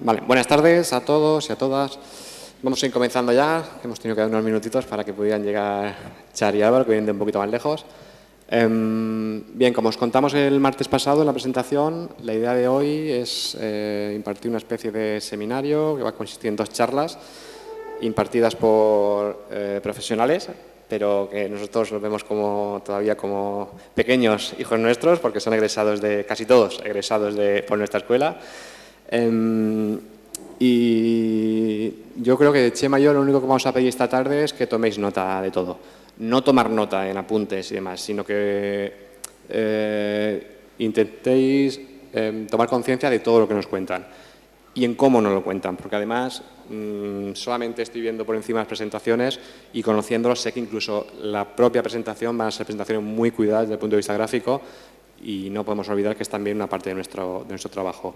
Vale, buenas tardes a todos y a todas. Vamos a ir comenzando ya. Hemos tenido que dar unos minutitos para que pudieran llegar Char y Álvaro, que vienen de un poquito más lejos. Bien, como os contamos el martes pasado en la presentación, la idea de hoy es impartir una especie de seminario que va a consistir en 2 charlas impartidas por profesionales, pero que nosotros los vemos todavía como pequeños hijos nuestros, porque son egresados casi todos egresados por nuestra escuela. Y yo creo que de Chema y yo lo único que vamos a pedir esta tarde es que toméis nota de todo. No tomar nota en apuntes y demás, sino que intentéis tomar conciencia de todo lo que nos cuentan y en cómo nos lo cuentan, porque además solamente estoy viendo por encima las presentaciones y conociéndolos sé que incluso la propia presentación van a ser presentaciones muy cuidadas desde el punto de vista gráfico y no podemos olvidar que es también una parte de nuestro trabajo.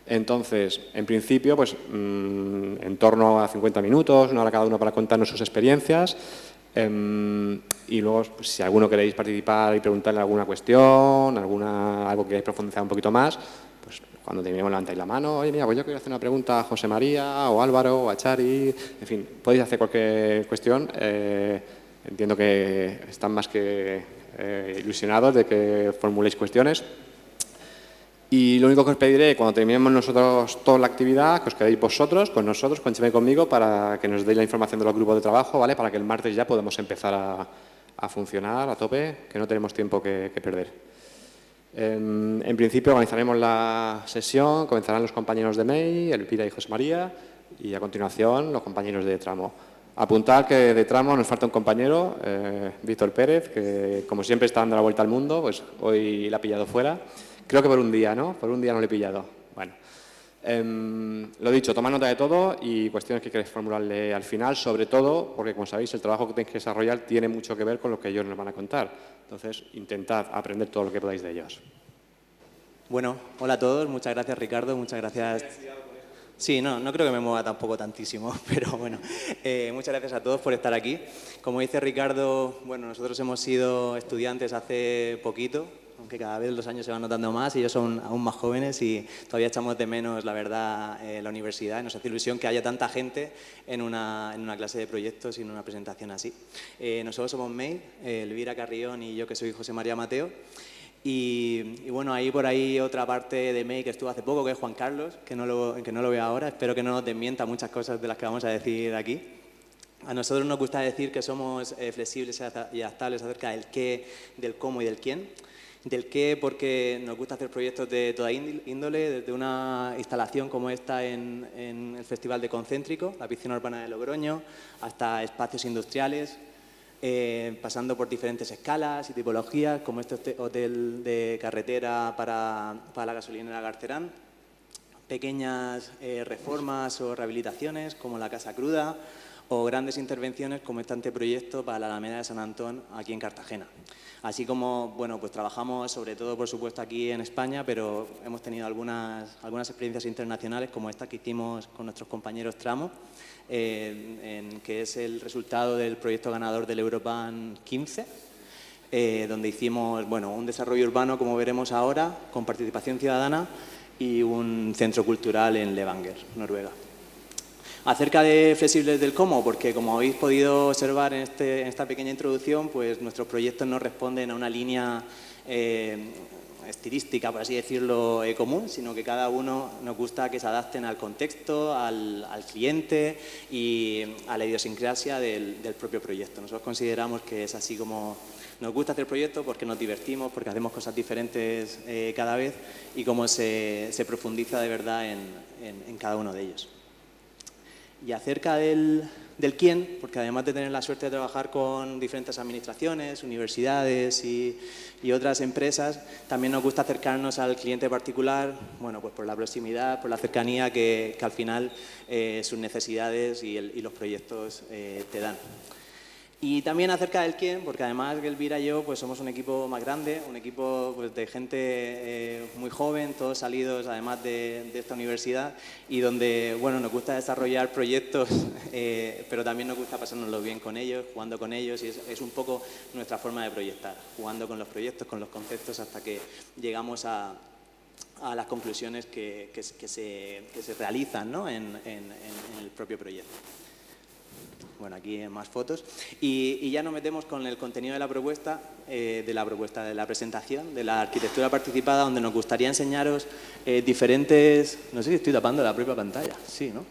Entonces, en principio, pues en torno a 50 minutos, 1 hora cada uno para contarnos sus experiencias y luego, pues, si alguno queréis participar y preguntarle alguna cuestión, algo que queréis profundizar un poquito más, pues cuando terminemos levantáis la mano. Oye, mira, pues yo quiero hacer una pregunta a José María o Álvaro o a Chari. En fin, podéis hacer cualquier cuestión. Entiendo que están más que ilusionados de que formuléis cuestiones. Y lo único que os pediré cuando terminemos nosotros toda la actividad, que os quedéis vosotros, con nosotros, con Chema y conmigo, para que nos deis la información de los grupos de trabajo, ¿vale? Para que el martes ya podamos empezar a funcionar a tope, que no tenemos tiempo que perder. En principio organizaremos la sesión, comenzarán los compañeros de MEI, Elvira y José María, y a continuación los compañeros de tramo. Apuntar que de tramo nos falta un compañero, Víctor Pérez, que como siempre está dando la vuelta al mundo, pues hoy la ha pillado fuera. Creo que por un día, ¿no? Por un día no lo he pillado. Bueno, lo dicho, tomad nota de todo y cuestiones que queréis formularle al final, sobre todo porque, como sabéis, el trabajo que tenéis que desarrollar tiene mucho que ver con lo que ellos nos van a contar. Entonces, intentad aprender todo lo que podáis de ellos. Bueno, hola a todos. Muchas gracias, Ricardo. Muchas gracias. Sí, no creo que me mueva tampoco tantísimo, pero bueno, muchas gracias a todos por estar aquí. Como dice Ricardo, bueno, nosotros hemos sido estudiantes hace poquito, aunque cada vez los años se van notando más y ellos son aún más jóvenes y todavía echamos de menos, la verdad, la universidad. Nos hace ilusión que haya tanta gente en una clase de proyectos y en una presentación así. Nosotros somos MEI, Elvira Carrión y yo, que soy José María Mateo. Y bueno, hay por ahí otra parte de MEI que estuvo hace poco, que es Juan Carlos, que no lo veo ahora. Espero que no nos desmienta muchas cosas de las que vamos a decir aquí. A nosotros nos gusta decir que somos flexibles y adaptables acerca del qué, del cómo y del quién. Del qué porque nos gusta hacer proyectos de toda índole, desde una instalación como esta en el Festival de Concéntrico, la piscina urbana de Logroño, hasta espacios industriales, pasando por diferentes escalas y tipologías, como este hotel de carretera para la gasolinera Garcerán, pequeñas reformas o rehabilitaciones como la Casa Cruda, o grandes intervenciones como este anteproyecto para la Alameda de San Antón aquí en Cartagena. Así como, bueno, pues trabajamos sobre todo, por supuesto, aquí en España, pero hemos tenido algunas experiencias internacionales como esta que hicimos con nuestros compañeros Tramo, que es el resultado del proyecto ganador del Europan 15, donde hicimos, bueno, un desarrollo urbano, como veremos ahora, con participación ciudadana y un centro cultural en Levanger, Noruega. Acerca de flexibles del cómo, porque como habéis podido observar en esta pequeña introducción, pues nuestros proyectos no responden a una línea estilística, por así decirlo, común, sino que cada uno nos gusta que se adapten al contexto, al cliente y a la idiosincrasia del propio proyecto. Nosotros consideramos que es así como nos gusta hacer proyectos, porque nos divertimos, porque hacemos cosas diferentes cada vez y cómo se profundiza de verdad en cada uno de ellos. Y acerca del quién, porque además de tener la suerte de trabajar con diferentes administraciones, universidades y otras empresas, también nos gusta acercarnos al cliente particular, bueno, pues por la proximidad, por la cercanía que al final sus necesidades y los proyectos te dan. Y también acerca del quién, porque además Elvira y yo pues somos un equipo más grande, un equipo pues, de gente muy joven, todos salidos además de esta universidad y donde bueno, nos gusta desarrollar proyectos, pero también nos gusta pasárnoslo bien con ellos, jugando con ellos y es un poco nuestra forma de proyectar, jugando con los proyectos, con los conceptos hasta que llegamos a a las conclusiones que se realizan, ¿no? en el propio proyecto. Bueno, aquí más fotos. Y ya nos metemos con el contenido de la propuesta, de la presentación, de la arquitectura participada, donde nos gustaría enseñaros diferentes... No sé si estoy tapando la propia pantalla. Sí, ¿no?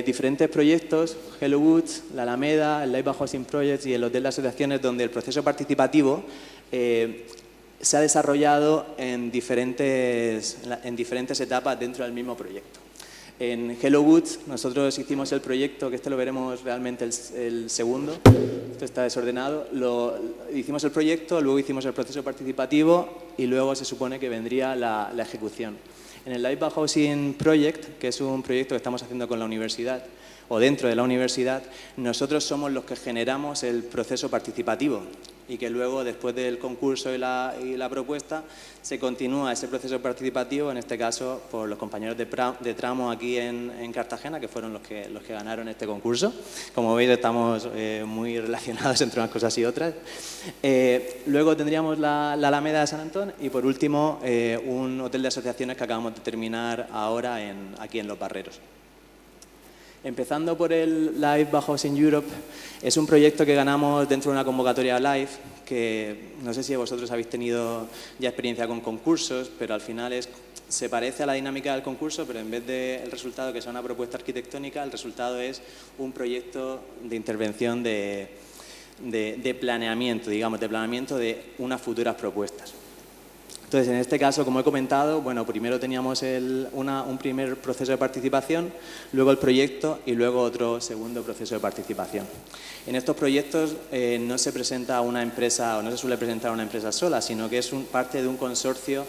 Diferentes proyectos, Hello Woods, la Alameda, el Live Housing Projects y el Hotel de Asociaciones, donde el proceso participativo se ha desarrollado en diferentes etapas dentro del mismo proyecto. En Hello Woods nosotros hicimos el proyecto, que lo veremos realmente el segundo, esto está desordenado, hicimos el proyecto, luego hicimos el proceso participativo y luego se supone que vendría la ejecución. En el Live Housing Project, que es un proyecto que estamos haciendo con la universidad, o dentro de la universidad, nosotros somos los que generamos el proceso participativo y que luego, después del concurso y la propuesta, se continúa ese proceso participativo, en este caso por los compañeros de tramo aquí en Cartagena, que fueron los que ganaron este concurso. Como veis, estamos muy relacionados entre unas cosas y otras. Luego tendríamos la Alameda de San Antón y, por último, un hotel de asociaciones que acabamos de terminar ahora aquí en Los Barreros. Empezando por el Live Housing Europe, es un proyecto que ganamos dentro de una convocatoria Live, que no sé si vosotros habéis tenido ya experiencia con concursos, pero al final se parece a la dinámica del concurso, pero en vez del resultado que sea una propuesta arquitectónica, el resultado es un proyecto de intervención de planeamiento, digamos, de planeamiento de unas futuras propuestas. Entonces, en este caso, como he comentado, bueno, primero teníamos un primer proceso de participación, luego el proyecto y luego otro segundo proceso de participación. En estos proyectos no se presenta una empresa o no se suele presentar una empresa sola, sino que es parte de un consorcio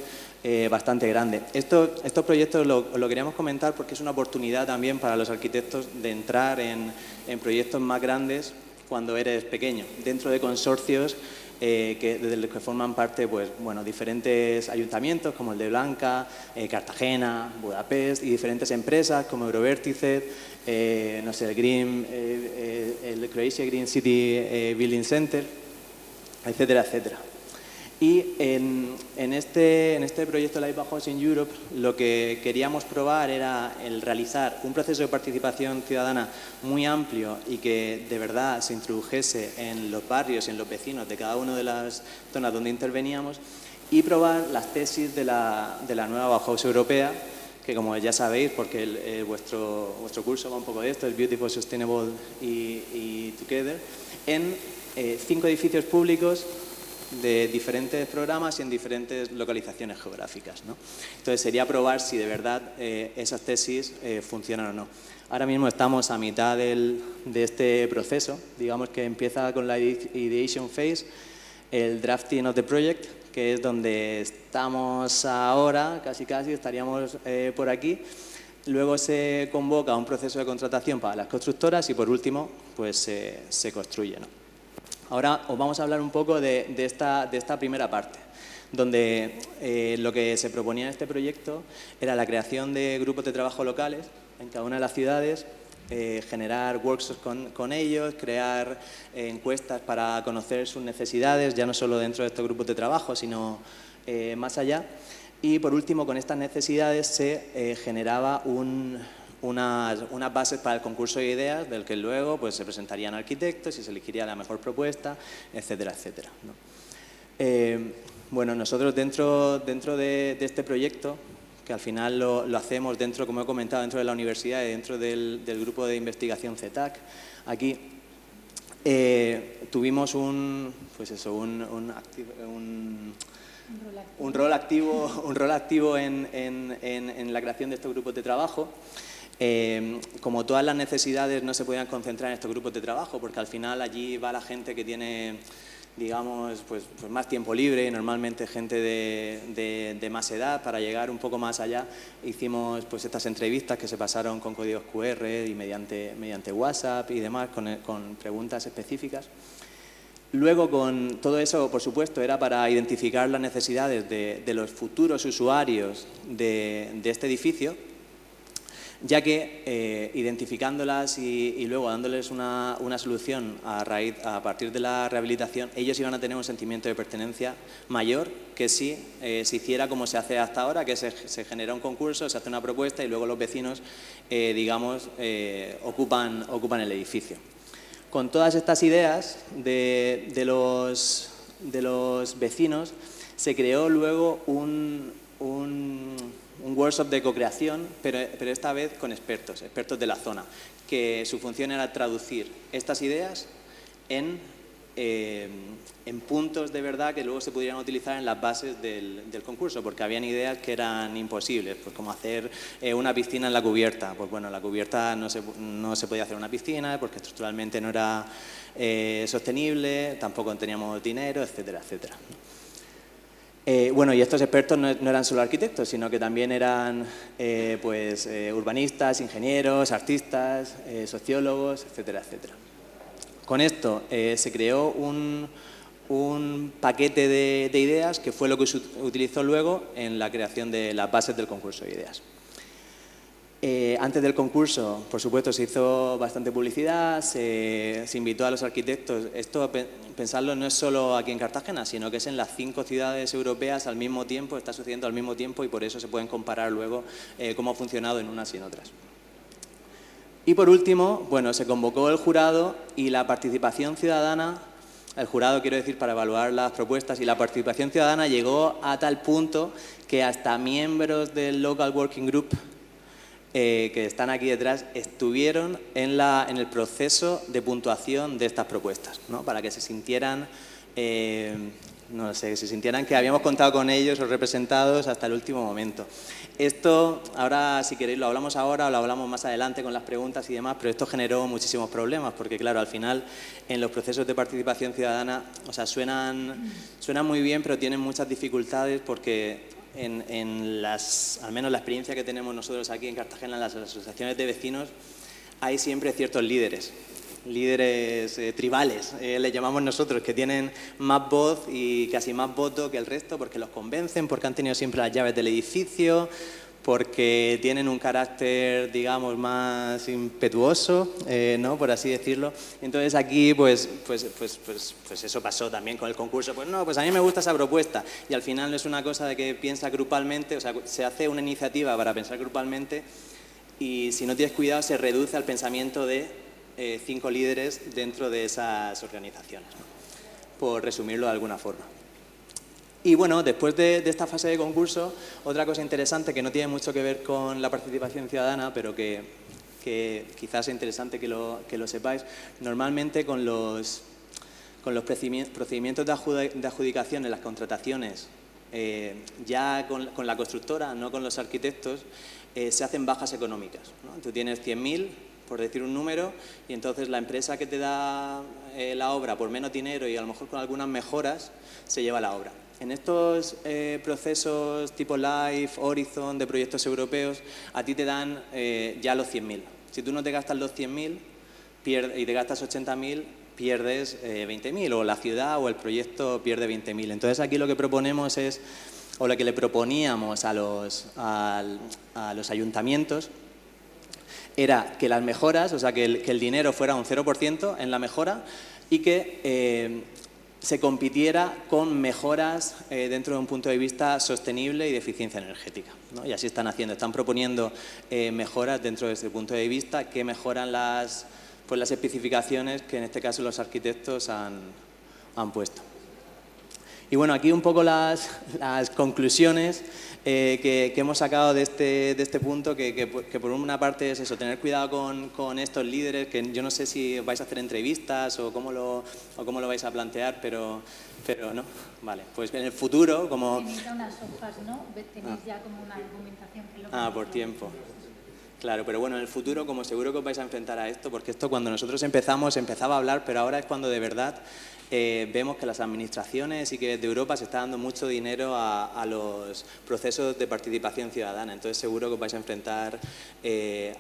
bastante grande. Estos proyectos lo queríamos comentar porque es una oportunidad también para los arquitectos de entrar en proyectos más grandes cuando eres pequeño, dentro de consorcios de los que forman parte, pues, bueno, diferentes ayuntamientos como el de Blanca, Cartagena, Budapest y diferentes empresas como Eurovértice, no sé, el Croatia Green City Building Center, etcétera, etcétera. Y en este proyecto Live Housing Europe lo que queríamos probar era el realizar un proceso de participación ciudadana muy amplio y que de verdad se introdujese en los barrios y en los vecinos de cada una de las zonas donde interveníamos y probar las tesis de la nueva Bauhaus europea, que como ya sabéis, porque vuestro curso va un poco de esto, el Beautiful, Sustainable y Together, en 5 edificios públicos de diferentes programas y en diferentes localizaciones geográficas, ¿no? Entonces sería probar si de verdad esas tesis funcionan o no. Ahora mismo estamos a mitad de este proceso, digamos que empieza con la ideation phase, el drafting of the project, que es donde estamos ahora, casi estaríamos por aquí. Luego se convoca un proceso de contratación para las constructoras y por último pues se construye, ¿no? Ahora os vamos a hablar un poco de esta primera parte, donde lo que se proponía en este proyecto era la creación de grupos de trabajo locales en cada una de las ciudades, generar workshops con ellos, crear encuestas para conocer sus necesidades, ya no solo dentro de estos grupos de trabajo, sino más allá. Y por último, con estas necesidades se generaba unas bases para el concurso de ideas, del que luego pues, se presentarían arquitectos y se elegiría la mejor propuesta, etcétera, etcétera, ¿no? Bueno, nosotros dentro de este proyecto, que al final lo hacemos dentro, como he comentado, dentro de la universidad y dentro del grupo de investigación CETAC, aquí tuvimos un rol activo en la creación de estos grupos de trabajo. Como todas las necesidades no se podían concentrar en estos grupos de trabajo, porque al final allí va la gente que tiene, digamos, pues más tiempo libre y normalmente gente de más edad. Para llegar un poco más allá hicimos pues estas entrevistas que se pasaron con códigos QR y mediante WhatsApp y demás con preguntas específicas. Luego, con todo eso, por supuesto, era para identificar las necesidades de los futuros usuarios de este edificio. ya que identificándolas y luego dándoles una solución a partir de la rehabilitación, ellos iban a tener un sentimiento de pertenencia mayor que si se hiciera como se hace hasta ahora, que se genera un concurso, se hace una propuesta y luego los vecinos, digamos, ocupan el edificio. Con todas estas ideas de los vecinos, se creó luego un workshop de co-creación, pero esta vez con expertos de la zona, que su función era traducir estas ideas en puntos de verdad que luego se pudieran utilizar en las bases del concurso, porque habían ideas que eran imposibles, pues como hacer una piscina en la cubierta. Pues bueno, en la cubierta no se podía hacer una piscina porque estructuralmente no era sostenible, tampoco teníamos dinero, etcétera, etcétera. Bueno, y estos expertos no eran solo arquitectos, sino que también eran urbanistas, ingenieros, artistas, sociólogos, etcétera, etcétera. Con esto se creó un paquete de ideas que fue lo que se utilizó luego en la creación de las bases del concurso de ideas. Antes del concurso, por supuesto, se hizo bastante publicidad, se invitó a los arquitectos. Esto, pensarlo, no es solo aquí en Cartagena, sino que es en las 5 ciudades europeas al mismo tiempo, está sucediendo al mismo tiempo y por eso se pueden comparar luego cómo ha funcionado en unas y en otras. Y por último, bueno, se convocó el jurado y la participación ciudadana, el jurado quiero decir para evaluar las propuestas, y la participación ciudadana llegó a tal punto que hasta miembros del Local Working Group que están aquí detrás, estuvieron en el proceso de puntuación de estas propuestas, ¿no? Para que se sintieran, no sé, se sintieran que habíamos contado con ellos o representados hasta el último momento. Esto, ahora si queréis lo hablamos ahora o lo hablamos más adelante con las preguntas y demás, pero esto generó muchísimos problemas porque, claro, al final en los procesos de participación ciudadana, o sea, suenan muy bien, pero tienen muchas dificultades porque al menos la experiencia que tenemos nosotros aquí en Cartagena, en las asociaciones de vecinos, hay siempre ciertos líderes tribales, les llamamos nosotros, que tienen más voz y casi más voto que el resto porque los convencen, porque han tenido siempre las llaves del edificio, porque tienen un carácter, digamos, más impetuoso, ¿no? Por así decirlo. Entonces aquí, pues eso pasó también con el concurso. Pues no, pues a mí me gusta esa propuesta. Y al final no es una cosa de que piensa grupalmente, o sea, se hace una iniciativa para pensar grupalmente y si no tienes cuidado se reduce al pensamiento de 5 líderes dentro de esas organizaciones, ¿no? Por resumirlo de alguna forma. Y bueno, después de esta fase de concurso, otra cosa interesante que no tiene mucho que ver con la participación ciudadana, pero que quizás es interesante que lo sepáis, normalmente con los procedimientos de adjudicación en las contrataciones, ya con la constructora, no con los arquitectos, se hacen bajas económicas, ¿no? Tú tienes 100.000, por decir un número, y entonces la empresa que te da la obra por menos dinero y a lo mejor con algunas mejoras, se lleva la obra. En estos procesos tipo LIFE, Horizon, de proyectos europeos, a ti te dan ya los 100.000. Si tú no te gastas los 100.000 y te gastas 80.000, pierdes 20.000, o la ciudad o el proyecto pierde 20.000. Entonces aquí lo que proponemos es, o lo que le proponíamos a los ayuntamientos, era que las mejoras, o sea, que el dinero fuera un 0% en la mejora y que se compitiera con mejoras dentro de un punto de vista sostenible y de eficiencia energética, ¿no? Y así están proponiendo mejoras dentro de ese punto de vista que mejoran las especificaciones que en este caso los arquitectos han puesto. Y bueno, aquí un poco las conclusiones que hemos sacado de este punto, que por una parte es eso, tener cuidado con estos líderes, que yo no sé si vais a hacer entrevistas o cómo lo vais a plantear, pero no, vale, pues en el futuro, como... Tenéis unas hojas, ¿no? Tenéis ya como una argumentación. Que por tiempo. Claro, pero bueno, en el futuro, como seguro que os vais a enfrentar a esto, porque esto cuando nosotros empezaba a hablar, pero ahora es cuando de verdad vemos que las administraciones y que desde Europa se está dando mucho dinero a los procesos de participación ciudadana. Entonces seguro que os vais a enfrentar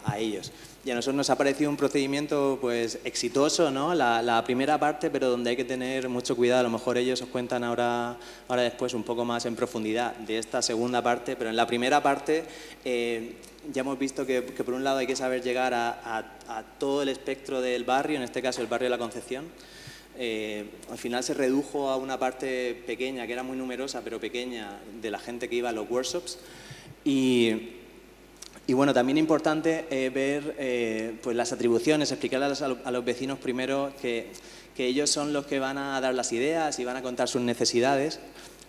a ellos. Y a nosotros nos ha parecido un procedimiento pues exitoso, ¿no? La primera parte, pero donde hay que tener mucho cuidado. A lo mejor ellos os cuentan ahora después un poco más en profundidad de esta segunda parte, pero en la primera parte ya hemos visto que por un lado hay que saber llegar a todo el espectro del barrio, en este caso el barrio de la Concepción. Al final se redujo a una parte pequeña, que era muy numerosa, pero pequeña, de la gente que iba a los workshops. Y bueno, también importante ver pues las atribuciones, explicarles a los vecinos primero que ellos son los que van a dar las ideas y van a contar sus necesidades,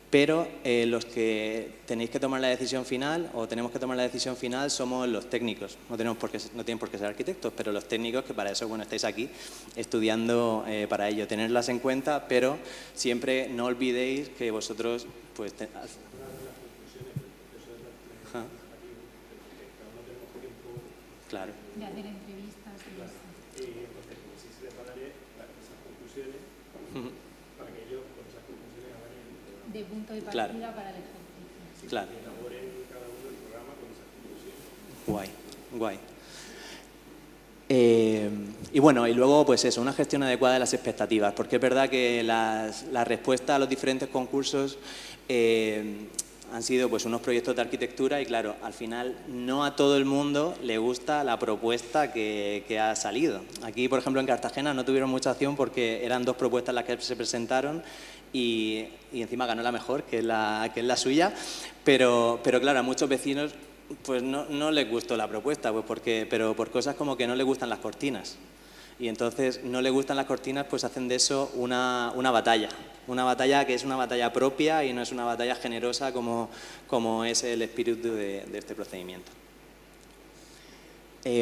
pero los que tenéis que tomar la decisión final, o tenemos que tomar la decisión final, somos los técnicos. No tienen por qué ser arquitectos, pero los técnicos, que para eso bueno, estáis aquí estudiando para ello. Tenerlas en cuenta, pero siempre no olvidéis que vosotros pues, claro. De hacer entrevistas y eso. Entonces, sí se les va a dar esas conclusiones para que ellos con esas conclusiones hagan De punto de partida Claro. para el ejercicio. Claro. elaboren cada uno el programa con esas conclusiones. Guay, guay. Y bueno, y luego pues eso, una gestión adecuada de las expectativas, porque es verdad que la respuesta a los diferentes concursos han sido pues unos proyectos de arquitectura y claro, al final no a todo el mundo le gusta la propuesta que ha salido. Aquí, por ejemplo, en Cartagena no tuvieron mucha acción porque eran 2 propuestas las que se presentaron y encima ganó la mejor, que es la suya, pero claro, a muchos vecinos pues no les gustó la propuesta, pues pero por cosas como que no les gustan las cortinas. Y entonces no les gustan las cortinas, pues hacen de eso una batalla. Una batalla que es una batalla propia y no es una batalla generosa como es el espíritu de este procedimiento.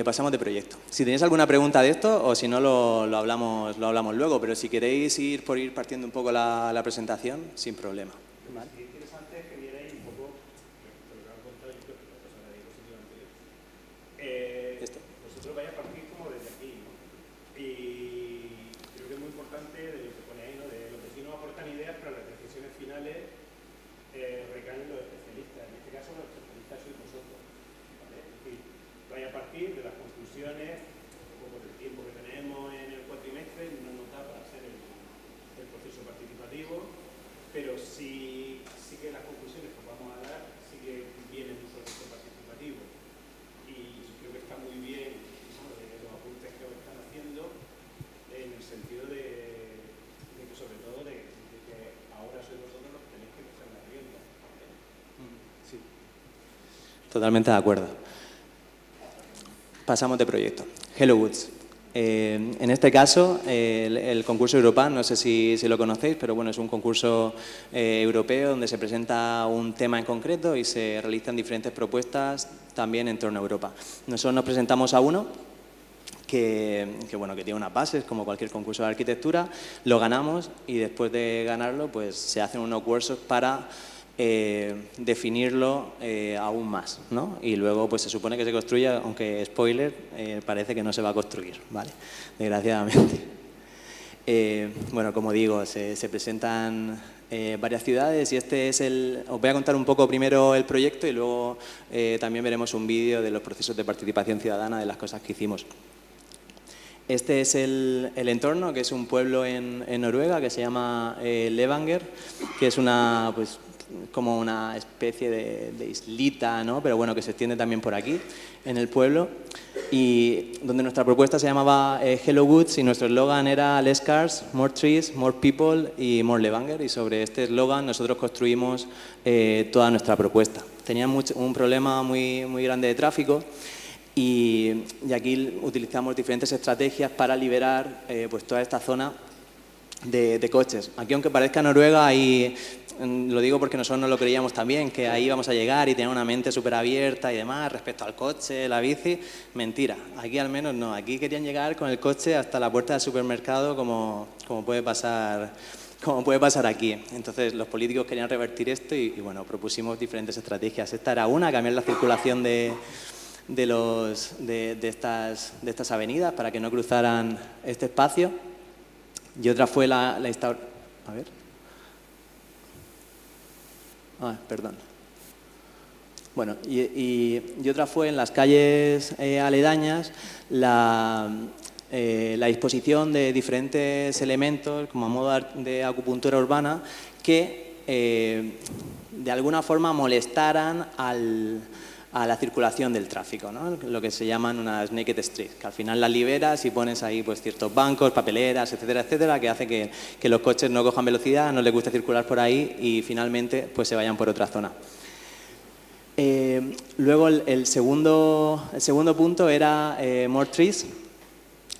Pasamos de proyecto. Si tenéis alguna pregunta de esto, o si no lo hablamos luego, pero si queréis ir partiendo un poco la presentación, sin problema. ¿Vale? Sería interesante que vierais un poco lo que han contado y que la persona de diapositiva anterior. Vosotros vais a partir como desde aquí, ¿no? Y creo que es muy importante de lo que pone ahí, ¿no? De los vecinos aportan ideas, pero las decisiones finales recaen en los especialistas. En este caso, los especialistas sois vosotros, ¿vale? Es decir, vais a partir de las conclusiones, un poco del tiempo que tenemos en el cuatrimestre, no nos da para hacer el proceso participativo, pero sí que las conclusiones que vamos a dar sí que vienen de un proceso participativo. Y creo que está muy bien, ¿no? De los apuntes que os están haciendo, en el sentido de que sobre todo de que ahora sois vosotros los que tenéis que coger las riendas. Sí. Totalmente de acuerdo. Pasamos de proyecto. Hello Woods. En este caso, el concurso Europan, no sé si lo conocéis, pero bueno, es un concurso europeo donde se presenta un tema en concreto y se realizan diferentes propuestas también en torno a Europa. Nosotros nos presentamos a uno que tiene unas bases, como cualquier concurso de arquitectura, lo ganamos y después de ganarlo pues se hacen unos workshops para definirlo aún más, ¿no? Y luego pues se supone que se construye, aunque spoiler, parece que no se va a construir, ¿vale? Desgraciadamente. Bueno, como digo, se presentan varias ciudades y os voy a contar un poco primero el proyecto y luego también veremos un vídeo de los procesos de participación ciudadana, de las cosas que hicimos. Este es el entorno, que es un pueblo en Noruega que se llama Levanger, que es como una especie de islita, ¿no? Pero bueno, que se extiende también por aquí, en el pueblo, y donde nuestra propuesta se llamaba Hello Woods y nuestro eslogan era Less cars, more trees, more people y more Levanger, y sobre este eslogan nosotros construimos toda nuestra propuesta. Tenía un problema muy grande de tráfico y aquí utilizamos diferentes estrategias para liberar pues toda esta zona de coches. Aquí, aunque parezca Noruega, lo digo porque nosotros no lo creíamos también, que ahí vamos a llegar y tener una mente súper abierta y demás respecto al coche, la bici. Mentira, aquí al menos no. Aquí querían llegar con el coche hasta la puerta del supermercado como puede pasar aquí. Entonces los políticos querían revertir esto y bueno, propusimos diferentes estrategias. Esta era una, cambiar la circulación de estas avenidas para que no cruzaran este espacio. Y otra fue A ver. Perdón. Bueno, y otra fue en las calles aledañas la disposición de diferentes elementos como a modo de acupuntura urbana que de alguna forma molestaran a la circulación del tráfico, ¿no? Lo que se llaman unas naked streets, que al final las liberas y pones ahí pues ciertos bancos, papeleras, etcétera, etcétera, que hace que los coches no cojan velocidad, no les guste circular por ahí y finalmente pues se vayan por otra zona. Luego el segundo punto era more trees,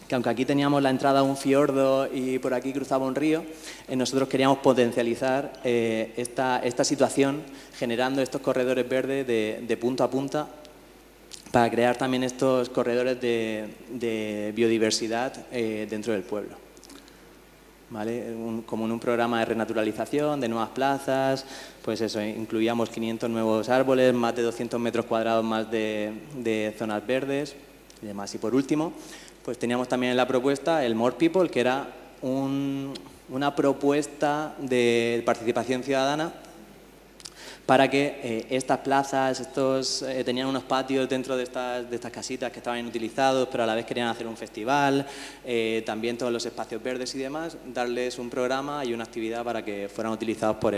que aunque aquí teníamos la entrada a un fiordo y por aquí cruzaba un río, nosotros queríamos potencializar esta situación generando estos corredores verdes de punta a punta para crear también estos corredores de biodiversidad dentro del pueblo. ¿Vale? Como en un programa de renaturalización, de nuevas plazas, pues eso, incluíamos 500 nuevos árboles, más de 200 metros cuadrados más de zonas verdes y demás. Y por último, pues teníamos también en la propuesta el More People, que era una propuesta de participación ciudadana para que estas plazas, tenían unos patios dentro de estas casitas que estaban inutilizados, pero a la vez querían hacer un festival, también todos los espacios verdes y demás, darles un programa y una actividad para que fueran utilizados por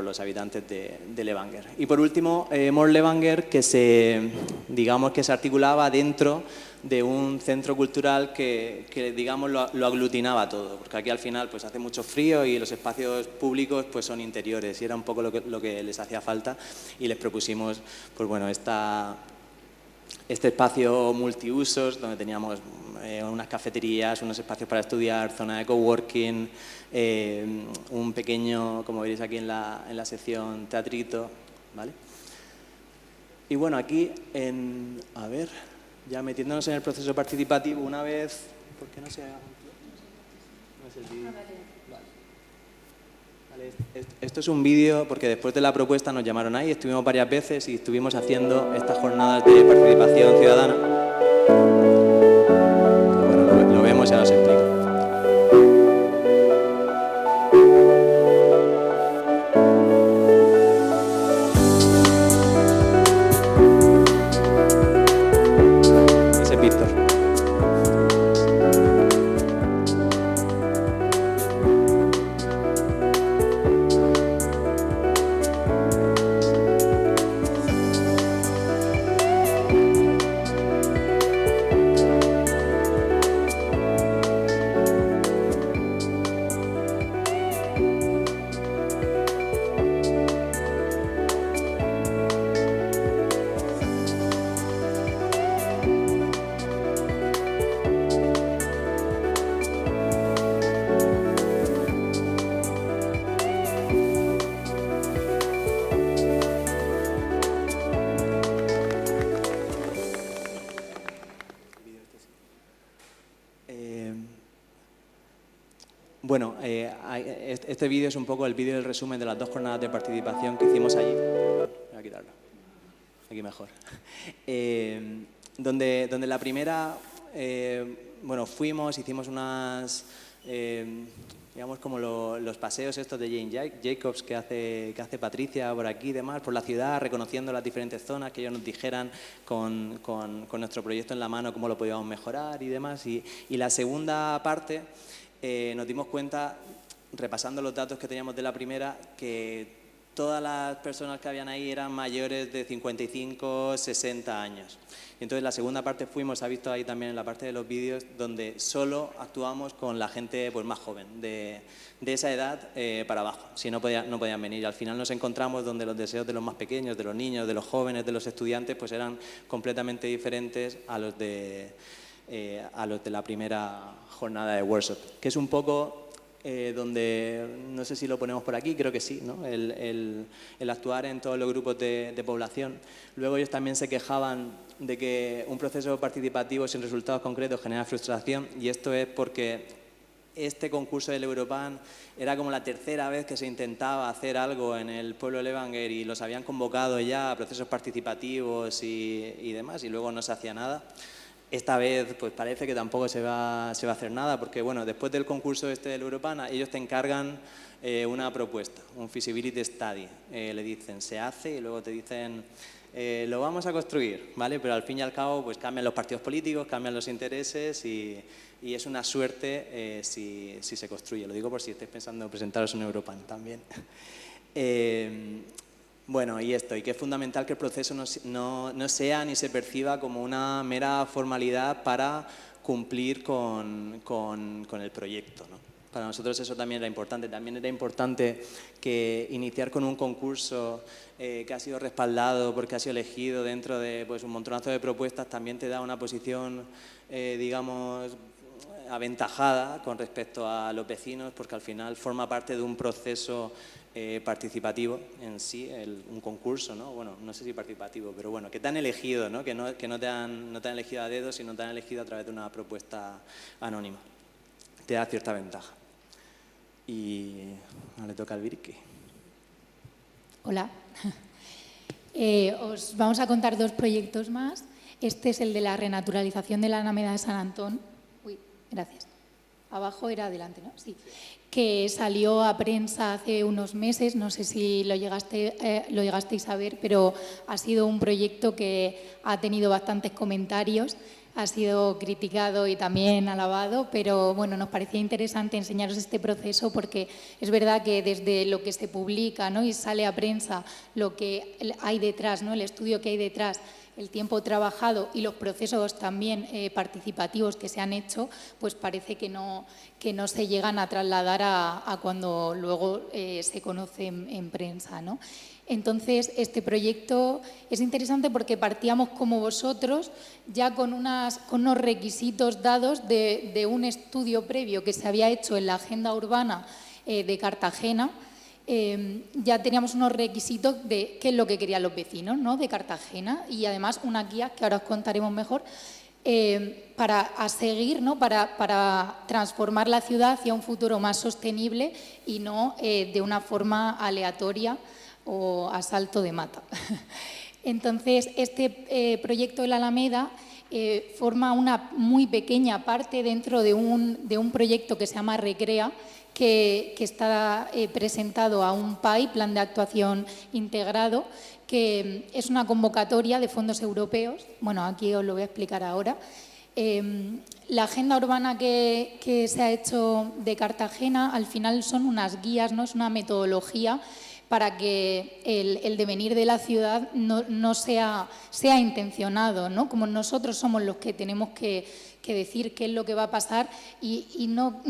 los habitantes de Levanger. Y por último, More Levanger, digamos que se articulaba dentro de un centro cultural que digamos, lo aglutinaba todo, porque aquí al final pues hace mucho frío y los espacios públicos pues son interiores y era un poco lo que les hacía falta y les propusimos pues bueno, este espacio multiusos donde teníamos unas cafeterías, unos espacios para estudiar, zona de coworking, un pequeño, como veréis aquí en la sección teatrito, ¿vale? Y bueno, aquí a ver, ya metiéndonos en el proceso participativo, una vez... ¿Por qué no se haga? No es el vídeo. Vale, esto es un vídeo porque después de la propuesta nos llamaron ahí, estuvimos varias veces y estuvimos haciendo estas jornadas de participación ciudadana. Bueno, lo vemos y ahora os explico. Bueno, este vídeo es un poco el vídeo del resumen de las dos jornadas de participación que hicimos allí. Voy a quitarlo. Aquí mejor. Donde la primera, bueno, fuimos, hicimos unas, digamos como los paseos estos de Jane Jacobs que hace Patricia por aquí y demás, por la ciudad, reconociendo las diferentes zonas, que ellos nos dijeran con nuestro proyecto en la mano cómo lo podíamos mejorar y demás. Y la segunda parte, nos dimos cuenta, repasando los datos que teníamos de la primera, que todas las personas que habían ahí eran mayores de 55, 60 años. Y entonces la segunda parte fuimos, se ha visto ahí también en la parte de los vídeos, donde solo actuamos con la gente pues, más joven, de esa edad para abajo, si no podían venir. Y al final nos encontramos donde los deseos de los más pequeños, de los niños, de los jóvenes, de los estudiantes, pues eran completamente diferentes a los de la primera jornada de workshop, que es un poco donde, no sé si lo ponemos por aquí, creo que sí, ¿no? el actuar en todos los grupos de población. Luego ellos también se quejaban de que un proceso participativo sin resultados concretos genera frustración, y esto es porque este concurso del Europan era como la tercera vez que se intentaba hacer algo en el pueblo de Levanger y los habían convocado ya a procesos participativos y demás, y luego no se hacía nada. Esta vez pues parece que tampoco se va a hacer nada porque, bueno, después del concurso del Europan, ellos te encargan una propuesta, un feasibility study. Le dicen, se hace y luego te dicen, lo vamos a construir, ¿vale? Pero al fin y al cabo pues cambian los partidos políticos, cambian los intereses y es una suerte si se construye. Lo digo por si estáis pensando en presentaros un Europan también. Bueno, y esto, y que es fundamental que el proceso no sea ni se perciba como una mera formalidad para cumplir con el proyecto, ¿no? Para nosotros eso también era importante. También era importante que iniciar con un concurso que ha sido respaldado porque ha sido elegido dentro de pues, un montonazo de propuestas también te da una posición, digamos, aventajada con respecto a los vecinos porque al final forma parte de un proceso participativo en sí, un concurso, ¿no? Bueno, no sé si participativo, pero bueno, que te han elegido, ¿no? Que no te han elegido a dedo, sino te han elegido a través de una propuesta anónima. Te da cierta ventaja. Y ahora le toca al Virki. Hola. Os vamos a contar 2 proyectos más. Este es el de la renaturalización de la Alameda de San Antón. Uy, gracias. Abajo era adelante, ¿no? Sí. Que salió a prensa hace unos meses, no sé si lo llegasteis a ver, pero ha sido un proyecto que ha tenido bastantes comentarios, ha sido criticado y también alabado, pero bueno, nos parecía interesante enseñaros este proceso porque es verdad que desde lo que se publica, ¿no? y sale a prensa, lo que hay detrás, ¿no? el estudio que hay detrás, el tiempo trabajado y los procesos también participativos que se han hecho, pues parece que no se llegan a trasladar a cuando luego se conoce en prensa, ¿no? Entonces, este proyecto es interesante porque partíamos como vosotros ya con unos requisitos dados de un estudio previo que se había hecho en la Agenda Urbana de Cartagena. Ya teníamos unos requisitos de qué es lo que querían los vecinos, ¿no? de Cartagena y además unas guías que ahora os contaremos mejor para seguir, ¿no? para transformar la ciudad hacia un futuro más sostenible y no de una forma aleatoria o a salto de mata. Entonces, este proyecto de la Alameda forma una muy pequeña parte dentro de un proyecto que se llama Recrea, que está presentado a un PAI, Plan de Actuación Integrado, que es una convocatoria de fondos europeos. Bueno, aquí os lo voy a explicar ahora. La agenda urbana que se ha hecho de Cartagena, al final son unas guías, ¿no? Es una metodología para que el devenir de la ciudad no sea intencionado, ¿no? Como nosotros somos los que tenemos que decir qué es lo que va a pasar y no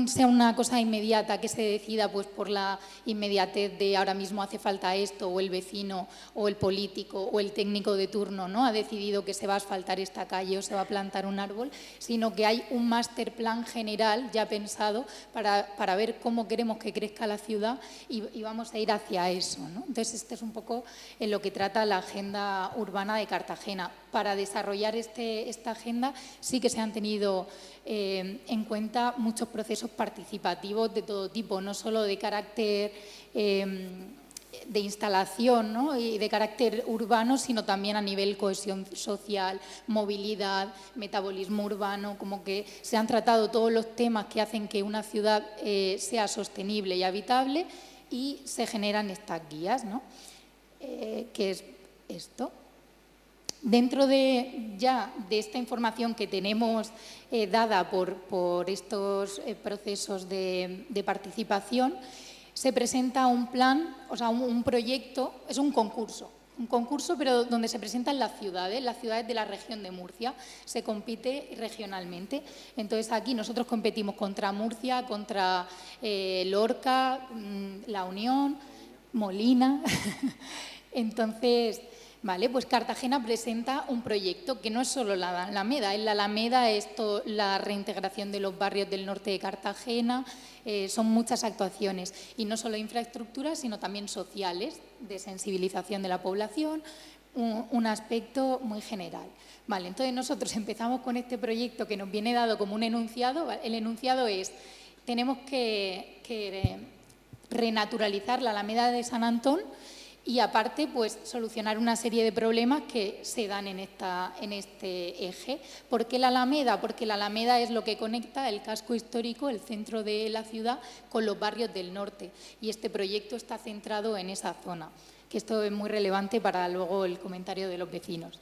sea una cosa inmediata que se decida pues por la inmediatez de ahora mismo hace falta esto, o el vecino o el político o el técnico de turno, ¿no? ha decidido que se va a asfaltar esta calle o se va a plantar un árbol, sino que hay un master plan general ya pensado para ver cómo queremos que crezca la ciudad y vamos a ir hacia eso, ¿no? Entonces, este es un poco en lo que trata la agenda urbana de Cartagena. Para desarrollar esta agenda sí que se han tenido en cuenta muchos procesos participativos de todo tipo, no solo de carácter de instalación, ¿no? y de carácter urbano, sino también a nivel cohesión social, movilidad, metabolismo urbano, como que se han tratado todos los temas que hacen que una ciudad sea sostenible y habitable y se generan estas guías, ¿no? Que es esto. Dentro de esta información que tenemos dada por estos procesos de participación, se presenta un plan, o sea, un proyecto, es un concurso pero donde se presentan las ciudades de la región de Murcia, se compite regionalmente. Entonces aquí nosotros competimos contra Murcia, contra Lorca, La Unión, Molina. Entonces, vale, pues Cartagena presenta un proyecto que no es solo la Alameda, en la Alameda es la reintegración de los barrios del norte de Cartagena, son muchas actuaciones y no solo infraestructuras, sino también sociales, de sensibilización de la población, un aspecto muy general. Vale, entonces nosotros empezamos con este proyecto que nos viene dado como un enunciado. El enunciado es, tenemos que renaturalizar la Alameda de San Antón Y aparte, pues solucionar una serie de problemas que se dan en este eje. ¿Por qué la Alameda? Porque la Alameda es lo que conecta el casco histórico, el centro de la ciudad, con los barrios del norte. Y este proyecto está centrado en esa zona, que esto es muy relevante para luego el comentario de los vecinos.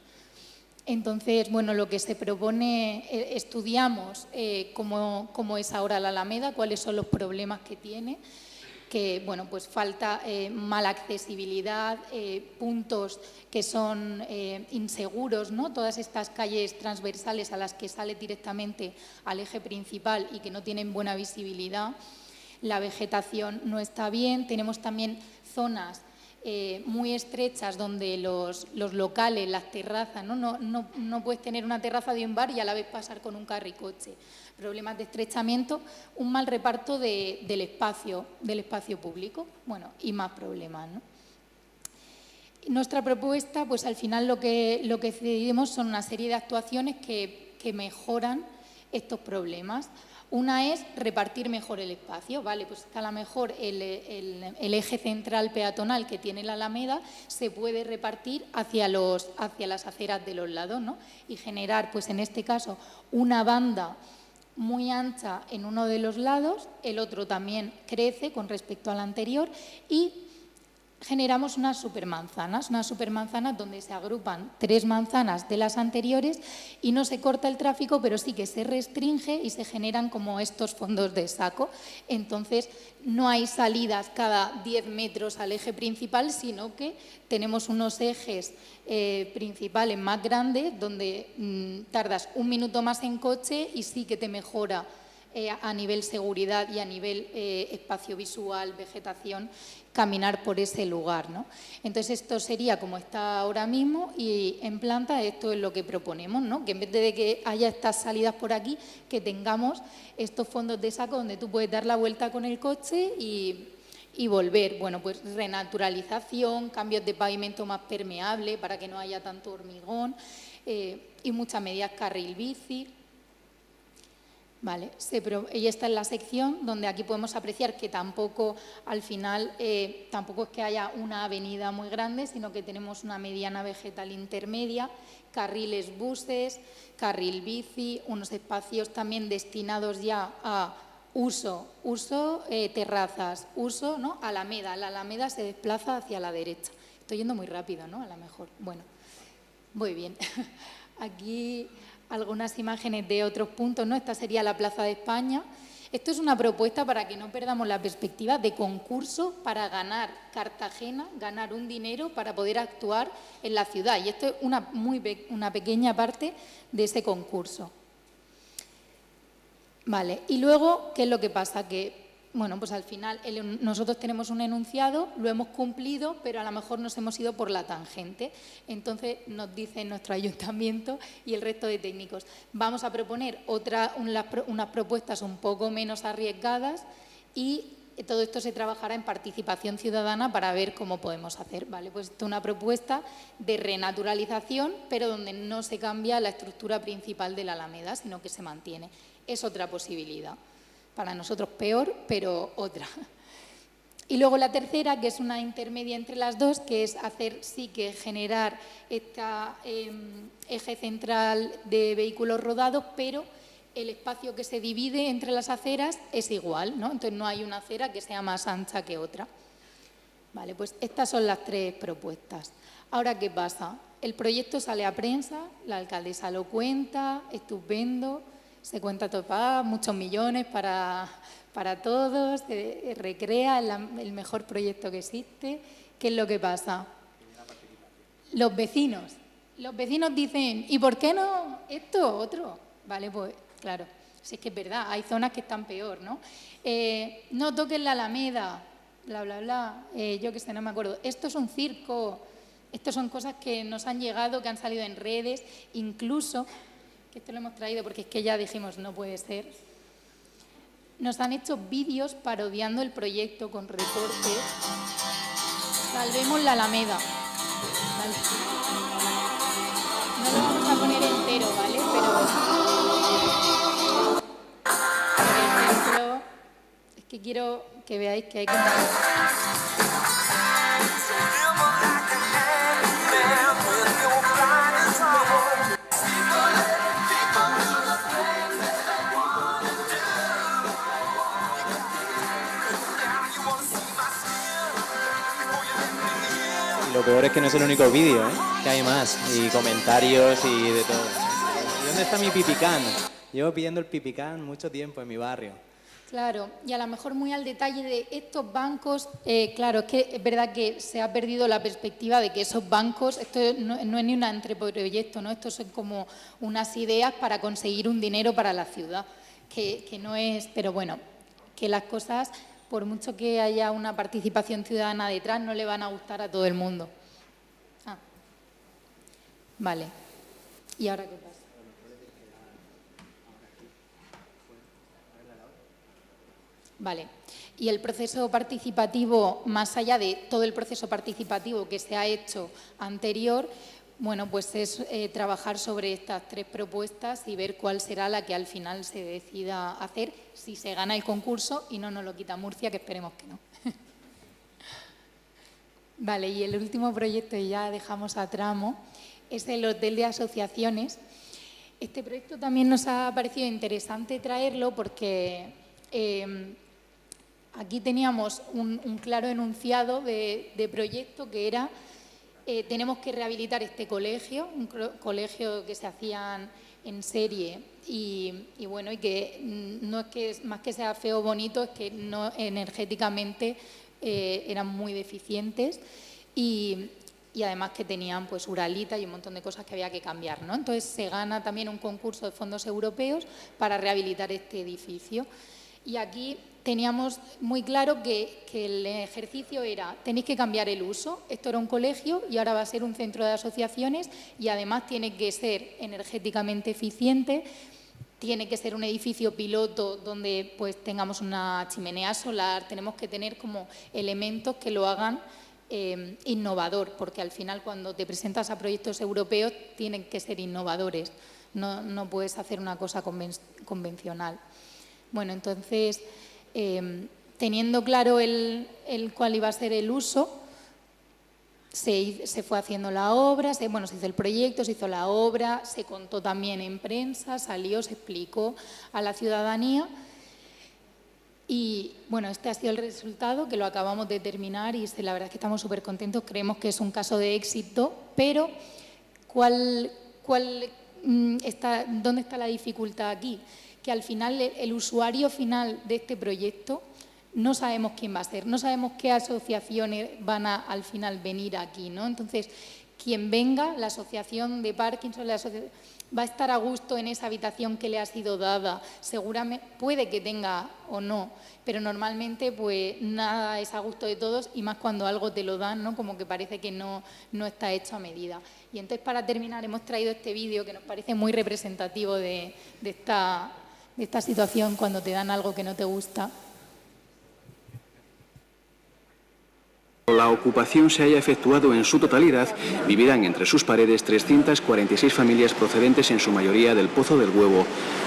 Entonces, bueno, lo que se propone, estudiamos cómo es ahora la Alameda, cuáles son los problemas que tiene, que, bueno, pues falta mala accesibilidad, puntos que son inseguros, ¿no? Todas estas calles transversales a las que sale directamente al eje principal y que no tienen buena visibilidad. La vegetación no está bien, tenemos también zonas muy estrechas donde los locales, las terrazas, no puedes tener una terraza de un bar y a la vez pasar con un carricoche. Problemas de estrechamiento, un mal reparto del espacio público, bueno, y más problemas, ¿no? Nuestra propuesta, pues al final lo que decidimos son una serie de actuaciones que mejoran estos problemas. Una es repartir mejor el espacio, ¿vale? Pues que a lo mejor el eje central peatonal que tiene la Alameda se puede repartir hacia las aceras de los lados, ¿no? Y generar, pues en este caso, una banda muy ancha en uno de los lados, el otro también crece con respecto al anterior y generamos unas supermanzanas donde se agrupan 3 manzanas de las anteriores y no se corta el tráfico, pero sí que se restringe y se generan como estos fondos de saco. Entonces, no hay salidas cada 10 metros al eje principal, sino que tenemos unos ejes principales más grandes donde tardas 1 minuto más en coche y sí que te mejora a nivel seguridad y a nivel espacio visual, vegetación, caminar por ese lugar, ¿no? Entonces, esto sería como está ahora mismo y en planta esto es lo que proponemos, ¿no? Que en vez de que haya estas salidas por aquí, que tengamos estos fondos de saco donde tú puedes dar la vuelta con el coche y volver. Bueno, pues renaturalización, cambios de pavimento más permeable para que no haya tanto hormigón y muchas medidas carril bici. Vale, y esta es la sección donde aquí podemos apreciar que tampoco, al final, tampoco es que haya una avenida muy grande, sino que tenemos una mediana vegetal intermedia, carriles buses, carril bici, unos espacios también destinados ya a uso terrazas, uso, ¿no? Alameda. La Alameda se desplaza hacia la derecha. Estoy yendo muy rápido, ¿no? A lo mejor. Bueno, muy bien. Aquí algunas imágenes de otros puntos, ¿no? Esta sería la Plaza de España. Esto es una propuesta para que no perdamos la perspectiva de concurso para ganar Cartagena, ganar un dinero para poder actuar en la ciudad. Y esto es una pequeña parte de ese concurso. Vale, y luego, ¿qué es lo que pasa? Que, bueno, pues al final nosotros tenemos un enunciado, lo hemos cumplido, pero a lo mejor nos hemos ido por la tangente. Entonces, nos dice nuestro ayuntamiento y el resto de técnicos, vamos a proponer unas propuestas un poco menos arriesgadas y todo esto se trabajará en participación ciudadana para ver cómo podemos hacer. ¿Vale? Pues esto es una propuesta de renaturalización, pero donde no se cambia la estructura principal de la Alameda, sino que se mantiene. Es otra posibilidad. Para nosotros peor, pero otra. Y luego la tercera, que es una intermedia entre las dos, que es generar este eje central de vehículos rodados, pero el espacio que se divide entre las aceras es igual, ¿no? Entonces no hay una acera que sea más ancha que otra. Vale, pues estas son las 3 propuestas. Ahora, ¿qué pasa? El proyecto sale a prensa, la alcaldesa lo cuenta, estupendo. Se cuenta todo, muchos millones para todos, se recrea el mejor proyecto que existe. ¿Qué es lo que pasa? Los vecinos dicen, ¿y por qué no esto, otro? Vale, pues claro, si es que es verdad, hay zonas que están peor, ¿no? No toquen la Alameda, bla, bla, bla, yo qué sé, no me acuerdo. Esto es un circo, estas son cosas que nos han llegado, que han salido en redes, incluso... que esto lo hemos traído porque es que ya dijimos no puede ser, nos han hecho vídeos parodiando el proyecto con recortes. Salvemos la Alameda. Vale. No lo vamos a poner entero, ¿vale? Pero, por ejemplo, es que quiero que veáis que hay como... Lo peor es que no es el único vídeo, ¿eh? Que hay más, y comentarios y de todo. ¿Y dónde está mi pipicán? Llevo pidiendo el pipicán mucho tiempo en mi barrio. Claro, y a lo mejor muy al detalle de estos bancos, claro, es que es verdad que se ha perdido la perspectiva de que esos bancos, esto no es ni un anteproyecto, ¿no? Esto son como unas ideas para conseguir un dinero para la ciudad, que no es, pero bueno, que las cosas, por mucho que haya una participación ciudadana detrás, no le van a gustar a todo el mundo. Ah, vale. ¿Y ahora qué pasa? Vale. Y el proceso participativo, más allá de todo el proceso participativo que se ha hecho anterior, bueno, pues es trabajar sobre estas 3 propuestas y ver cuál será la que al final se decida hacer si se gana el concurso y no nos lo quita Murcia, que esperemos que no. Vale, y el último proyecto, y ya dejamos a tramo, es el hotel de asociaciones. Este proyecto también nos ha parecido interesante traerlo porque aquí teníamos un claro enunciado de proyecto que era tenemos que rehabilitar este colegio, un colegio que se hacían en serie y bueno, y que no es que más que sea feo o bonito, es que no energéticamente eran muy deficientes y además que tenían pues uralita y un montón de cosas que había que cambiar, ¿no? Entonces se gana también un concurso de fondos europeos para rehabilitar este edificio. Y aquí teníamos muy claro que el ejercicio era, tenéis que cambiar el uso, esto era un colegio y ahora va a ser un centro de asociaciones y además tiene que ser energéticamente eficiente, tiene que ser un edificio piloto donde pues tengamos una chimenea solar, tenemos que tener como elementos que lo hagan innovador, porque al final cuando te presentas a proyectos europeos tienen que ser innovadores, no puedes hacer una cosa convencional. Bueno, entonces, teniendo claro el cuál iba a ser el uso, se fue haciendo la obra, se hizo el proyecto, se hizo la obra, se contó también en prensa, salió, se explicó a la ciudadanía y, bueno, este ha sido el resultado, que lo acabamos de terminar y la verdad es que estamos súper contentos, creemos que es un caso de éxito, pero ¿dónde está la dificultad aquí? Que al final el usuario final de este proyecto no sabemos quién va a ser, no sabemos qué asociaciones van a al final venir aquí, ¿no? Entonces, quien venga, la asociación de Parkinson, va a estar a gusto en esa habitación que le ha sido dada, seguramente puede que tenga o no, pero normalmente pues nada es a gusto de todos y más cuando algo te lo dan, ¿no? Como que parece que no está hecho a medida. Y entonces, para terminar, hemos traído este vídeo que nos parece muy representativo de esta situación cuando te dan algo que no te gusta. La ocupación se haya efectuado en su totalidad, vivirán entre sus paredes 346 familias procedentes en su mayoría del Pozo del Huevo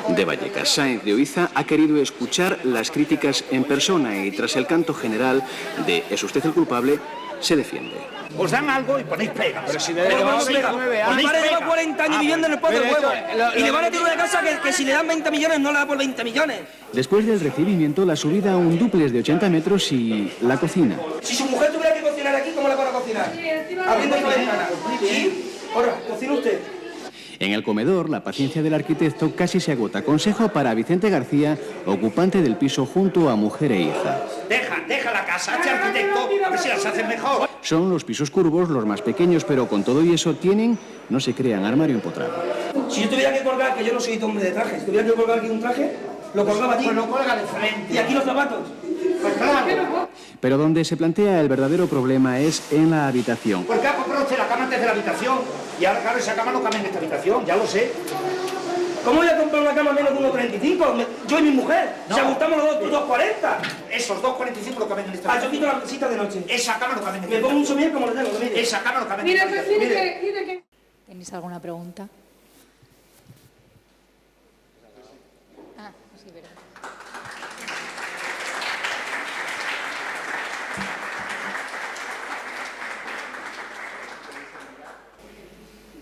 de Vallecas. Sáenz de Oiza ha querido escuchar las críticas en persona y tras el canto general de ¿es usted el culpable?, se defiende. Os dan algo y ponéis pegas. Pero si mi padre lleva 40 años viviendo en el Pozo del Huevo y le van a tirar una casa que si le dan 20 millones no la da por 20 millones. Después del recibimiento, la subida a un dúplex de 80 metros y la cocina. Si su mujer tuviera que cocinar aquí, ¿cómo la van a cocinar? Abriendo esa ventana. ¿Sí? Ahora, cocina usted. En el comedor, la paciencia del arquitecto casi se agota. Consejo para Vicente García, ocupante del piso junto a mujer e hija. Deja la casa, este arquitecto, a ver si las hacen mejor. Son los pisos curvos, los más pequeños, pero con todo y eso tienen, no se crean, armario empotrado. Si yo tuviera que colgar, que yo no soy hombre de trajes, si tuviera que colgar aquí un traje, lo colgaba allí. Pues lo colga de frente. Y aquí los zapatos. Pues claro. Pero donde se plantea el verdadero problema es en la habitación. Porque ha comprado usted la cama antes de la habitación y ahora, claro, esa cama no cabe en esta habitación, ya lo sé. ¿Cómo voy a comprar una cama menos de 1,35? Yo y mi mujer. No. Si ajustamos los dos, 2,40. Esos 2,45 no caben en esta Ah, yo habitación. quito la mesita de noche. Esa cama no cabe en esta Me pongo un somier como lo tengo, mire. Esa cama no cabe en esta habitación. Mire. ¿Tenéis alguna pregunta? Ah, sí, verdad.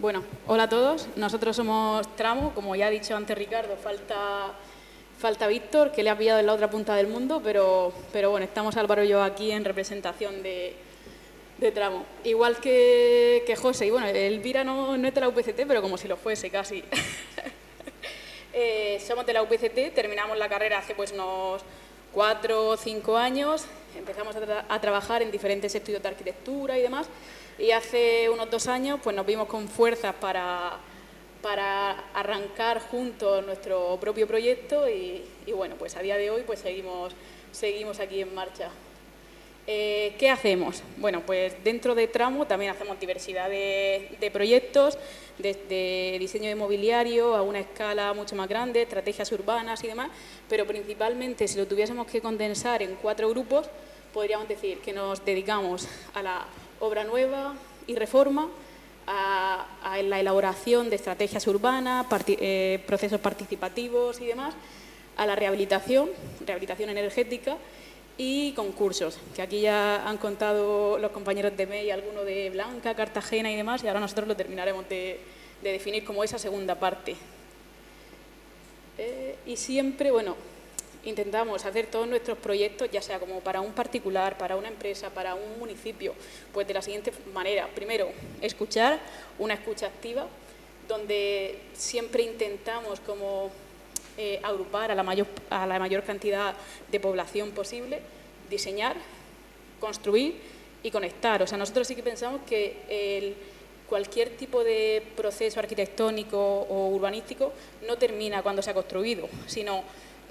Bueno, hola a todos. Nosotros somos Tramo, como ya ha dicho antes Ricardo, falta Víctor, que le ha pillado en la otra punta del mundo, pero bueno, estamos Álvaro y yo aquí en representación de de tramo. Igual que José, y bueno, Elvira no es de la UPCT, pero como si lo fuese casi. Somos de la UPCT, terminamos la carrera hace pues unos 4 o 5 años, empezamos a trabajar en diferentes estudios de arquitectura y demás, y hace unos 2 años pues nos vimos con fuerzas para arrancar juntos nuestro propio proyecto y bueno, pues a día de hoy pues seguimos aquí en marcha. ¿Qué hacemos? Bueno, pues dentro de Tramo también hacemos diversidad de proyectos, desde diseño de mobiliario a una escala mucho más grande, estrategias urbanas y demás, pero principalmente si lo tuviésemos que condensar en 4 grupos, podríamos decir que nos dedicamos a la obra nueva y reforma, a la elaboración de estrategias urbanas, procesos participativos y demás, a la rehabilitación energética y concursos, que aquí ya han contado los compañeros de MEI, alguno de Blanca, Cartagena y demás, y ahora nosotros lo terminaremos de definir como esa segunda parte. Y siempre, bueno, intentamos hacer todos nuestros proyectos, ya sea como para un particular, para una empresa, para un municipio, pues de la siguiente manera. Primero, escuchar, una escucha activa, donde siempre intentamos como agrupar a la mayor cantidad de población posible, diseñar, construir y conectar. O sea, nosotros sí que pensamos que cualquier tipo de proceso arquitectónico o urbanístico no termina cuando se ha construido, sino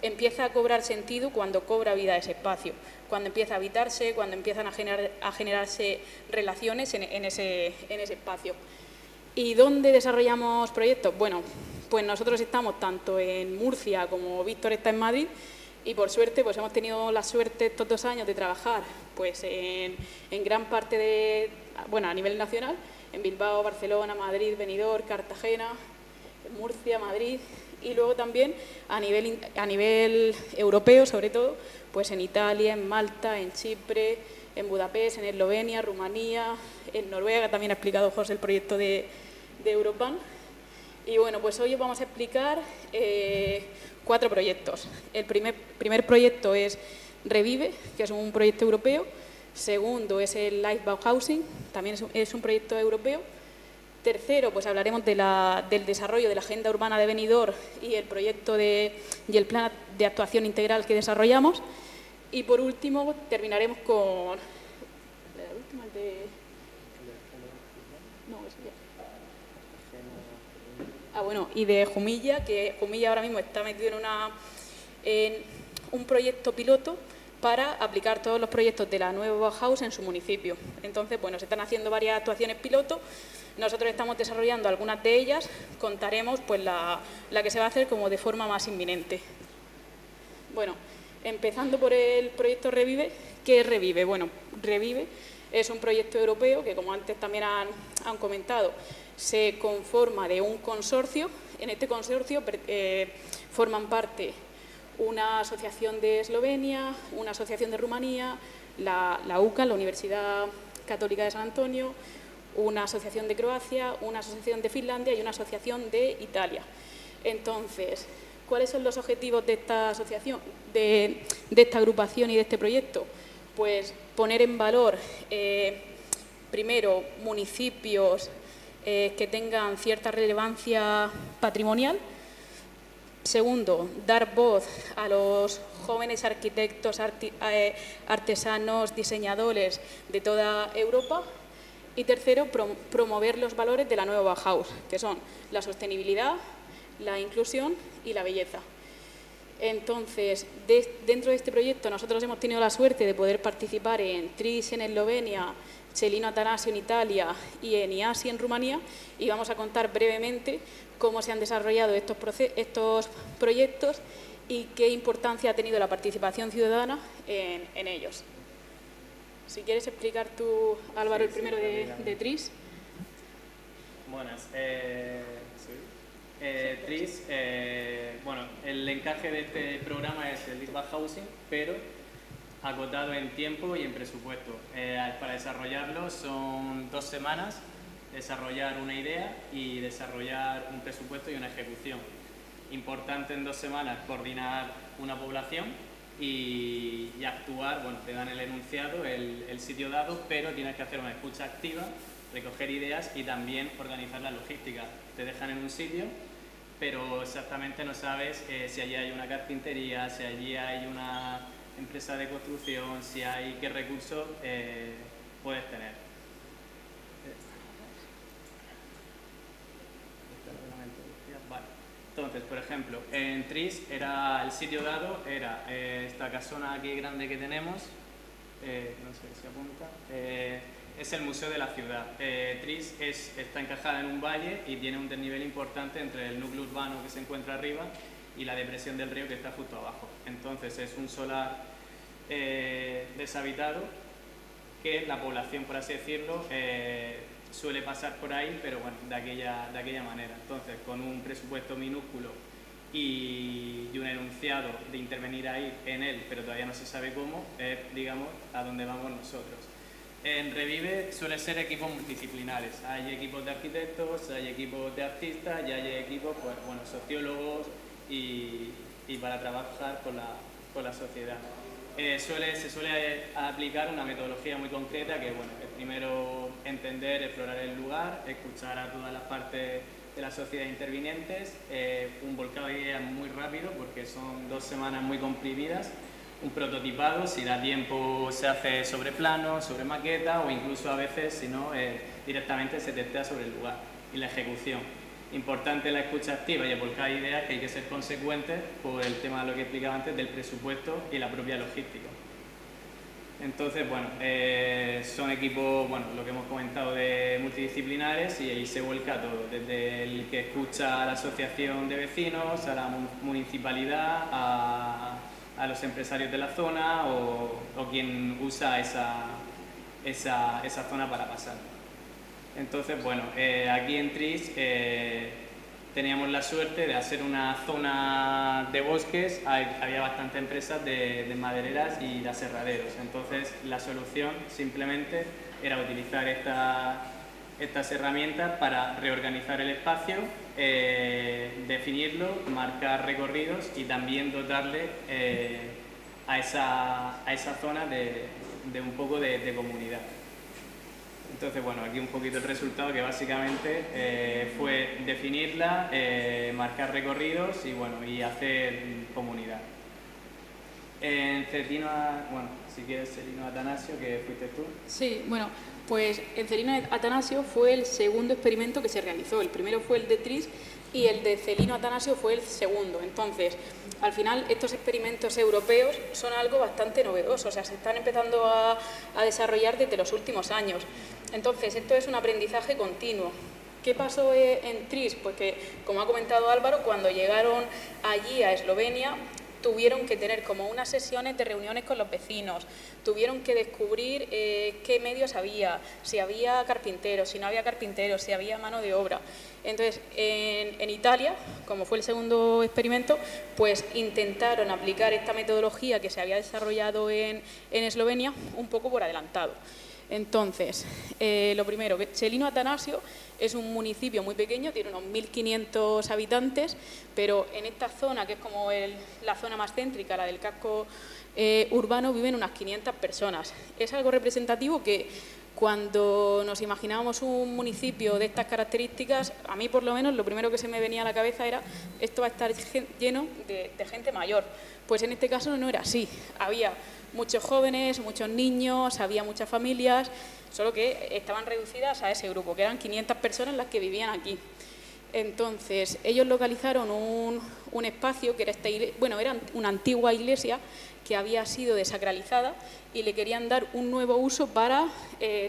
empieza a cobrar sentido cuando cobra vida ese espacio, cuando empieza a habitarse, cuando empiezan a generarse relaciones en ese espacio. ¿Y dónde desarrollamos proyectos? Bueno, pues nosotros estamos tanto en Murcia como Víctor está en Madrid y por suerte pues hemos tenido la suerte estos 2 años de trabajar pues en gran parte a nivel nacional, en Bilbao, Barcelona, Madrid, Benidorm, Cartagena, Murcia, Madrid y luego también a nivel europeo sobre todo, pues en Italia, en Malta, en Chipre, en Budapest, en Eslovenia, Rumanía, en Noruega, también ha explicado José el proyecto de Europan. Y bueno, pues hoy os vamos a explicar 4 proyectos. El primer proyecto es Revive, que es un proyecto europeo. Segundo es el Life Bauhausing, también es un proyecto europeo. Tercero, pues hablaremos del desarrollo de la Agenda Urbana de Benidorm y el proyecto y el plan de actuación integral que desarrollamos. Y por último, terminaremos con... La última de... No, eso ya. Bueno, y de Jumilla, que Jumilla ahora mismo está metido en un proyecto piloto para aplicar todos los proyectos de la nueva Bauhaus en su municipio. Entonces, bueno, se están haciendo varias actuaciones piloto. Nosotros estamos desarrollando algunas de ellas, contaremos pues la que se va a hacer como de forma más inminente. Bueno, empezando por el proyecto Revive. ¿Qué es Revive? Bueno, Revive es un proyecto europeo que, como antes también han comentado, se conforma de un consorcio. En este consorcio forman parte una asociación de Eslovenia, una asociación de Rumanía, la UCA, la Universidad Católica de San Antonio, una asociación de Croacia, una asociación de Finlandia y una asociación de Italia. Entonces, ¿cuáles son los objetivos de esta asociación, de esta agrupación y de este proyecto? Pues poner en valor, primero, municipios que tengan cierta relevancia patrimonial. Segundo, dar voz a los jóvenes arquitectos, artesanos, diseñadores de toda Europa. Y tercero, promover los valores de la nueva Bauhaus, que son la sostenibilidad, la inclusión y la belleza. Entonces, dentro de este proyecto nosotros hemos tenido la suerte de poder participar en TRIS en Eslovenia, Celino Atanasio en Italia y en IASI en Rumanía, y vamos a contar brevemente cómo se han desarrollado estos proyectos y qué importancia ha tenido la participación ciudadana en ellos. Si quieres explicar tú, Álvaro, el primero de TRIS. Buenas. TRIS, bueno, el encaje de este programa es el Life Bauhausing, pero acotado en tiempo y en presupuesto. Para desarrollarlo son 2 semanas, desarrollar una idea y desarrollar un presupuesto y una ejecución. Importante en 2 semanas coordinar una población y actuar, bueno, te dan el enunciado, el sitio dado, pero tienes que hacer una escucha activa, recoger ideas y también organizar la logística. Te dejan en un sitio, pero exactamente no sabes si allí hay una carpintería, si allí hay una empresa de construcción, si hay qué recursos puedes tener. Vale. Entonces, por ejemplo, en Tris el sitio dado era esta casona aquí grande que tenemos, no sé si apunta, es el museo de la ciudad. Tris está encajada en un valle y tiene un desnivel importante entre el núcleo urbano que se encuentra arriba y la depresión del río que está justo abajo. Entonces es un solar deshabitado que la población, por así decirlo, suele pasar por ahí, pero bueno, de aquella manera. Entonces, con un presupuesto minúsculo y un enunciado de intervenir ahí en él, pero todavía no se sabe cómo, es, digamos, a donde vamos nosotros. En Revive suele ser equipos multidisciplinares. Hay equipos de arquitectos, hay equipos de artistas y hay equipos, pues, bueno, sociólogos y para trabajar con la sociedad. Se suele aplicar una metodología muy concreta que, bueno, es primero entender, explorar el lugar, escuchar a todas las partes de la sociedad intervinientes, un volcado de ideas muy rápido porque son 2 semanas muy comprimidas, un prototipado, si da tiempo se hace sobre plano, sobre maqueta o incluso a veces, si no, directamente se testea sobre el lugar y la ejecución. Importante la escucha activa y el volcado de ideas, que hay que ser consecuentes por el tema de lo que explicaba antes del presupuesto y la propia logística. Entonces, bueno, son equipos, bueno, lo que hemos comentado, de multidisciplinares, y ahí se vuelca todo, desde el que escucha a la asociación de vecinos, a la municipalidad, a los empresarios de la zona o quien usa esa zona para pasar. Entonces, bueno, aquí en Tris teníamos la suerte de hacer una zona de bosques, había bastantes empresas de madereras y de aserraderos. Entonces, la solución simplemente era utilizar estas herramientas para reorganizar el espacio, definirlo, marcar recorridos y también dotarle a esa zona de un poco de comunidad. Entonces, bueno, aquí un poquito el resultado, que básicamente fue definirla, marcar recorridos y, bueno, y hacer comunidad. En Celino, bueno, si quieres, Celino Atanasio, que fuiste tú. Sí, bueno, pues en Celino Atanasio fue el segundo experimento que se realizó. El primero fue el de Tris y el de Celino Atanasio fue el segundo. Entonces, al final, estos experimentos europeos son algo bastante novedoso, o sea, se están empezando a desarrollar desde los últimos años. Entonces, esto es un aprendizaje continuo. ¿Qué pasó en Tris? Pues que, como ha comentado Álvaro, cuando llegaron allí a Eslovenia, tuvieron que tener como unas sesiones de reuniones con los vecinos, tuvieron que descubrir qué medios había, si había carpinteros, si no había carpinteros, si había mano de obra. Entonces, en Italia, como fue el segundo experimento, pues intentaron aplicar esta metodología que se había desarrollado en Eslovenia un poco por adelantado. Entonces, lo primero, que Celino Atanasio es un municipio muy pequeño, tiene unos 1.500 habitantes, pero en esta zona, que es como la zona más céntrica, la del casco urbano, viven unas 500 personas. Es algo representativo que, cuando nos imaginábamos un municipio de estas características, a mí por lo menos lo primero que se me venía a la cabeza era: esto va a estar lleno de gente mayor. Pues en este caso no era así. Había muchos jóvenes, muchos niños, había muchas familias, solo que estaban reducidas a ese grupo, que eran 500 personas las que vivían aquí. Entonces, ellos localizaron un espacio que era era una antigua iglesia que había sido desacralizada y le querían dar un nuevo uso para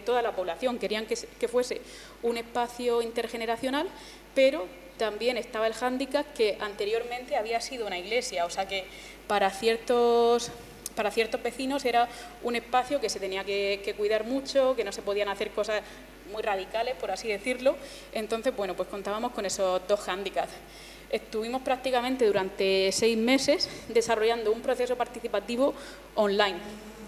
toda la población. Querían que fuese un espacio intergeneracional, pero también estaba el hándicap que anteriormente había sido una iglesia, o sea que para ciertos vecinos era un espacio que se tenía que cuidar mucho, que no se podían hacer cosas muy radicales, por así decirlo. Entonces, bueno, pues contábamos con esos dos hándicaps. Estuvimos prácticamente durante 6 meses desarrollando un proceso participativo online.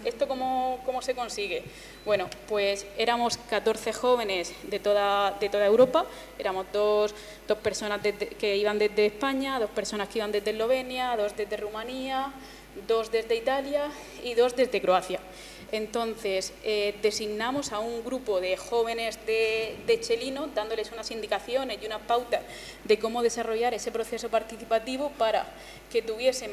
¿Esto cómo se consigue? Bueno, pues éramos 14 jóvenes de toda Europa, éramos dos personas que iban desde España, 2 personas que iban desde Eslovenia, 2 desde Rumanía, 2 desde Italia y 2 desde Croacia. Entonces, designamos a un grupo de jóvenes de Chelino, dándoles unas indicaciones y unas pautas de cómo desarrollar ese proceso participativo para que tuviesen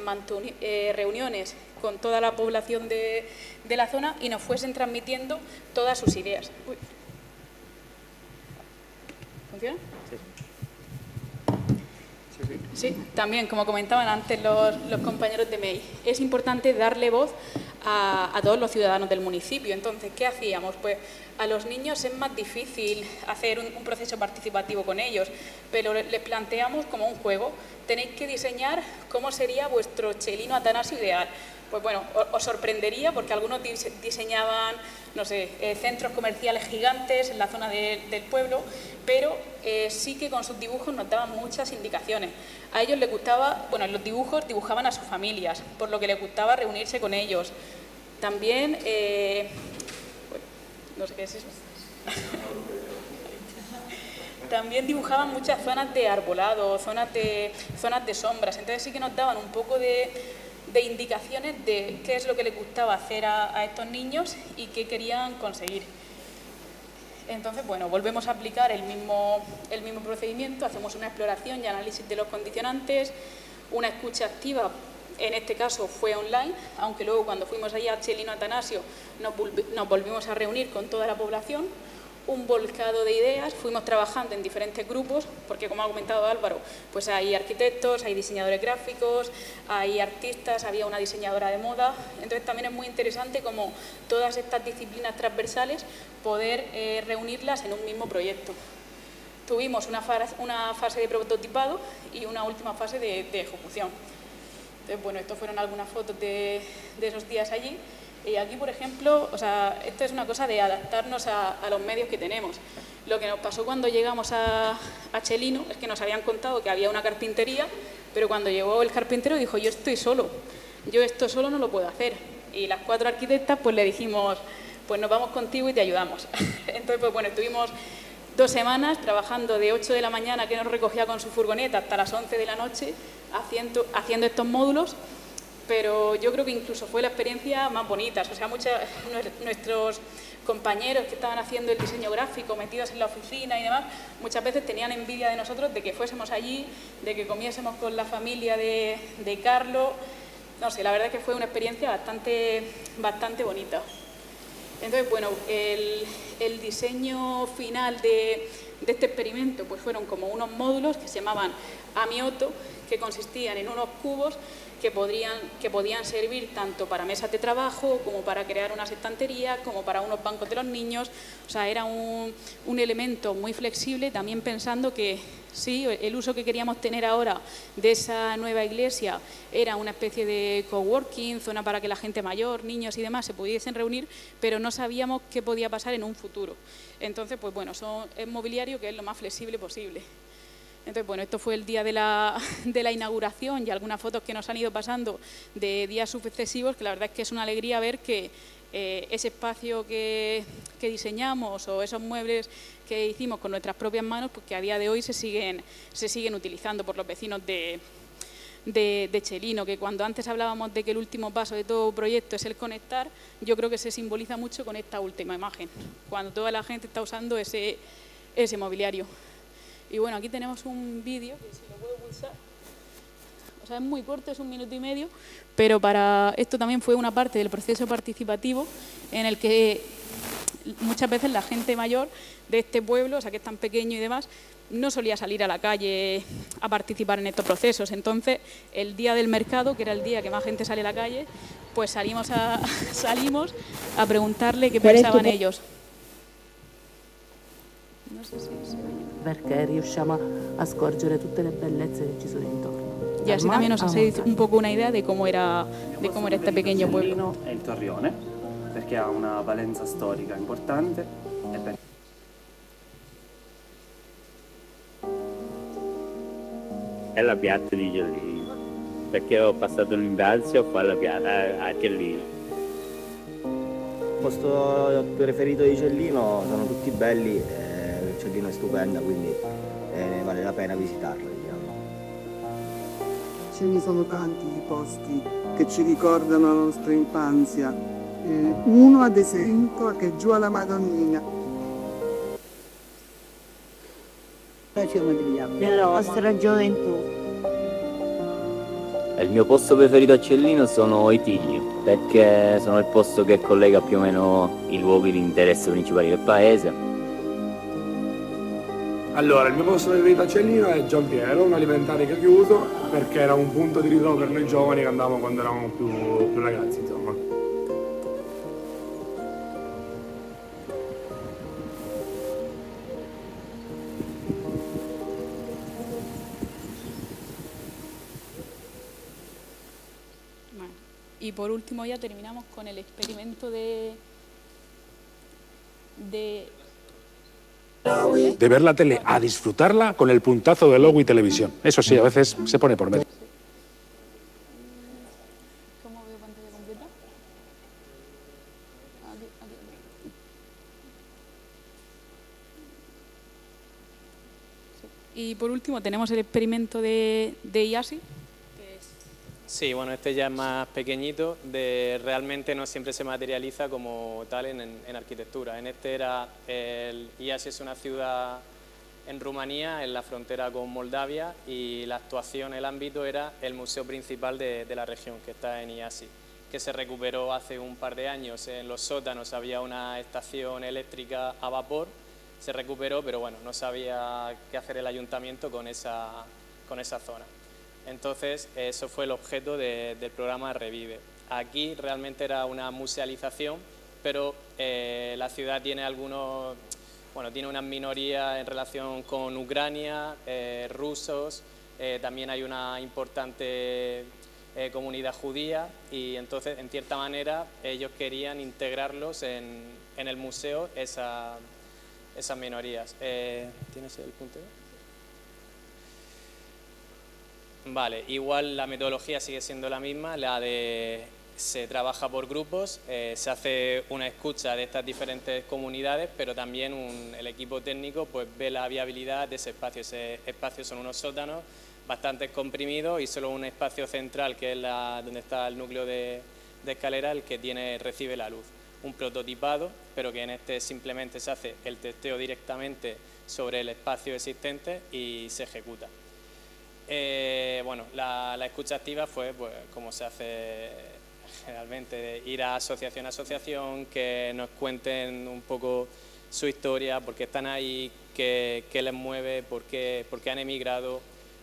reuniones con toda la población de la zona y nos fuesen transmitiendo todas sus ideas. Uy. ¿Funciona? Sí, también, como comentaban antes los compañeros de MEI, es importante darle voz a todos los ciudadanos del municipio. Entonces, ¿qué hacíamos? Pues a los niños es más difícil hacer un proceso participativo con ellos, pero les planteamos como un juego. Tenéis que diseñar cómo sería vuestro Chelino Atanasio ideal. Pues bueno, os sorprendería porque algunos diseñaban, no sé, centros comerciales gigantes en la zona del pueblo, pero sí que con sus dibujos nos daban muchas indicaciones. A ellos les gustaba, bueno, en los dibujos dibujaban a sus familias, por lo que les gustaba reunirse con ellos. También, bueno, no sé qué es eso. También dibujaban muchas zonas de arbolado, zonas de sombras, entonces sí que nos daban un poco de indicaciones de qué es lo que les gustaba hacer a estos niños y qué querían conseguir. Entonces, bueno, volvemos a aplicar el mismo procedimiento, hacemos una exploración y análisis de los condicionantes, una escucha activa, en este caso fue online, aunque luego cuando fuimos allá a Chelino Atanasio nos volvimos a reunir con toda la población, un volcado de ideas, fuimos trabajando en diferentes grupos, porque como ha comentado Álvaro, pues hay arquitectos, hay diseñadores gráficos, hay artistas, había una diseñadora de moda, entonces también es muy interesante como todas estas disciplinas transversales poder reunirlas en un mismo proyecto. Tuvimos una fase de prototipado y una última fase de ejecución. Entonces, bueno, estas fueron algunas fotos de esos días allí. Y aquí, por ejemplo, o sea, esto es una cosa de adaptarnos a los medios que tenemos. Lo que nos pasó cuando llegamos a Chelino es que nos habían contado que había una carpintería, pero cuando llegó el carpintero dijo, yo estoy solo, yo esto solo no lo puedo hacer. Y las 4 arquitectas pues le dijimos, pues nos vamos contigo y te ayudamos. Entonces, pues bueno, estuvimos 2 semanas trabajando de 8 de la mañana, que nos recogía con su furgoneta, hasta las 11 de la noche, haciendo estos módulos. Pero yo creo que incluso fue la experiencia más bonita. O sea, nuestros compañeros que estaban haciendo el diseño gráfico, metidos en la oficina y demás, muchas veces tenían envidia de nosotros de que fuésemos allí, de que comiésemos con la familia de Carlos. No sé, la verdad es que fue una experiencia bastante bonita. Entonces, bueno, el diseño final de este experimento pues fueron como unos módulos que se llamaban Amioto, que consistían en unos cubos que podían servir tanto para mesas de trabajo como para crear unas estanterías, como para unos bancos de los niños. O sea, era un elemento muy flexible, también pensando que sí, el uso que queríamos tener ahora de esa nueva iglesia era una especie de coworking, zona para que la gente mayor, niños y demás se pudiesen reunir, pero no sabíamos qué podía pasar en un futuro. Entonces, pues bueno, es mobiliario que es lo más flexible posible. Entonces, bueno, esto fue el día de la inauguración y algunas fotos que nos han ido pasando de días sucesivos, que la verdad es que es una alegría ver que ese espacio que diseñamos o esos muebles que hicimos con nuestras propias manos, pues que a día de hoy se siguen utilizando por los vecinos de Chelino, que cuando antes hablábamos de que el último paso de todo proyecto es el conectar, yo creo que se simboliza mucho con esta última imagen, cuando toda la gente está usando ese mobiliario. Y bueno, aquí tenemos un vídeo, que si lo puedo pulsar, o sea, es muy corto, es 1 minuto y medio, pero para esto también fue una parte del proceso participativo en el que muchas veces la gente mayor de este pueblo, o sea, que es tan pequeño y demás, no solía salir a la calle a participar en estos procesos. Entonces, el día del mercado, que era el día que más gente sale a la calle, pues salimos a preguntarle qué pensaban ellos. No sé si se oye. Perché riusciamo a scorgere tutte le bellezze che ci sono intorno. Y así también nos hacéis un poco una idea de cómo era este pequeño pueblo. È il torrione, perché ha una valenza storica importante. È la piazza di Cellino, perché ho passato l'infanzia a fare la piazza a Cellino. Il posto preferito di Cellino sono tutti belli. Cellino è stupenda, quindi vale la pena visitarlo, diciamo. Ce ne sono tanti di posti che ci ricordano la nostra infanzia. Uno ad esempio che è giù alla Madonnina. Della vostra gioventù. Il mio posto preferito a Cellino sono i Tigli, perché sono il posto che collega più o meno i luoghi di interesse principali del paese. Allora, il mio posto preferito a Cellino è Giampiero, un alimentare che è chiuso, perché era un punto di ritrovo per noi giovani che andavamo quando eravamo più ragazzi, insomma. Y por último ya terminamos con el experimento de ver la tele a disfrutarla con el puntazo de logo y televisión. Eso sí, a veces se pone por medio. ¿Cómo veo pantalla completa? Aquí. Sí. Y por último tenemos el experimento de IASI. Sí, bueno, este ya es más pequeñito, realmente no siempre se materializa como tal en arquitectura. En este era, Iași es una ciudad en Rumanía, en la frontera con Moldavia, y la actuación, el ámbito era el museo principal de la región, que está en Iași, que se recuperó hace un par de años. En los sótanos había una estación eléctrica a vapor, se recuperó, pero bueno, no sabía qué hacer el ayuntamiento con esa zona. Entonces, eso fue el objeto del programa Revive. Aquí realmente era una musealización, pero la ciudad tiene tiene unas minorías en relación con Ucrania, rusos, también hay una importante comunidad judía, y entonces, en cierta manera, ellos querían integrarlos en el museo, esas minorías. ¿Tienes el punto? Vale, igual la metodología sigue siendo la misma, se trabaja por grupos, se hace una escucha de estas diferentes comunidades, pero también el equipo técnico pues ve la viabilidad de ese espacio. Ese espacio son unos sótanos bastante comprimidos y solo un espacio central, que es donde está el núcleo de escalera, el que recibe la luz. Un prototipado, pero que en este simplemente se hace el testeo directamente sobre el espacio existente y se ejecuta. La escucha activa fue, pues, como se hace generalmente, ir a asociación a asociación, que nos cuenten un poco su historia, por qué están ahí, qué les mueve, por qué han emigrado.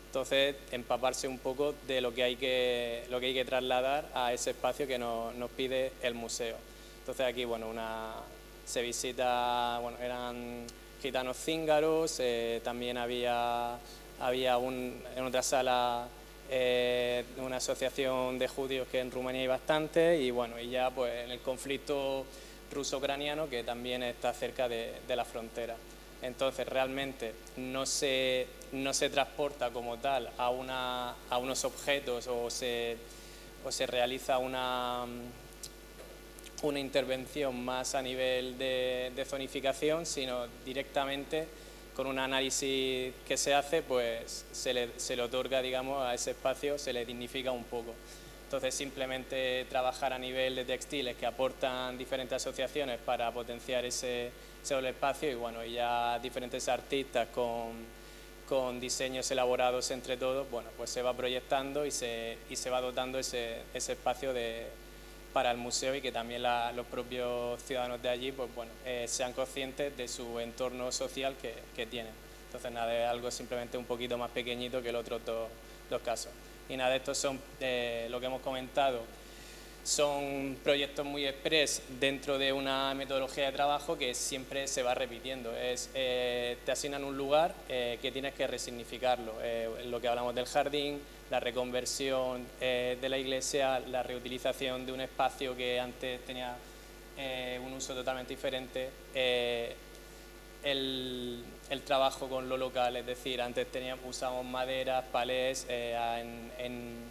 Entonces, empaparse un poco de lo que hay que trasladar a ese espacio que nos pide el museo. Entonces aquí, se visita, eran gitanos cíngaros, también había en otra sala una asociación de judíos, que en Rumanía hay bastante, y ya pues en el conflicto ruso-ucraniano, que también está cerca de la frontera. Entonces realmente no se transporta como tal a unos objetos o se realiza una intervención más a nivel de zonificación, sino directamente con un análisis que se hace, pues se le otorga, digamos, a ese espacio, se le dignifica un poco. Entonces, simplemente trabajar a nivel de textiles que aportan diferentes asociaciones para potenciar ese espacio, y ya diferentes artistas con diseños elaborados entre todos, pues se va proyectando y se va dotando ese espacio para el museo, y que también los propios ciudadanos de allí sean conscientes de su entorno social que tienen. Entonces, nada, es algo simplemente un poquito más pequeñito que los otros dos casos. Y nada, estos son lo que hemos comentado. Son proyectos muy express dentro de una metodología de trabajo que siempre se va repitiendo. Te asignan un lugar que tienes que resignificarlo. Lo que hablamos del jardín, la reconversión de la iglesia, la reutilización de un espacio que antes tenía un uso totalmente diferente, el trabajo con lo local, es decir, antes usábamos maderas, palés, en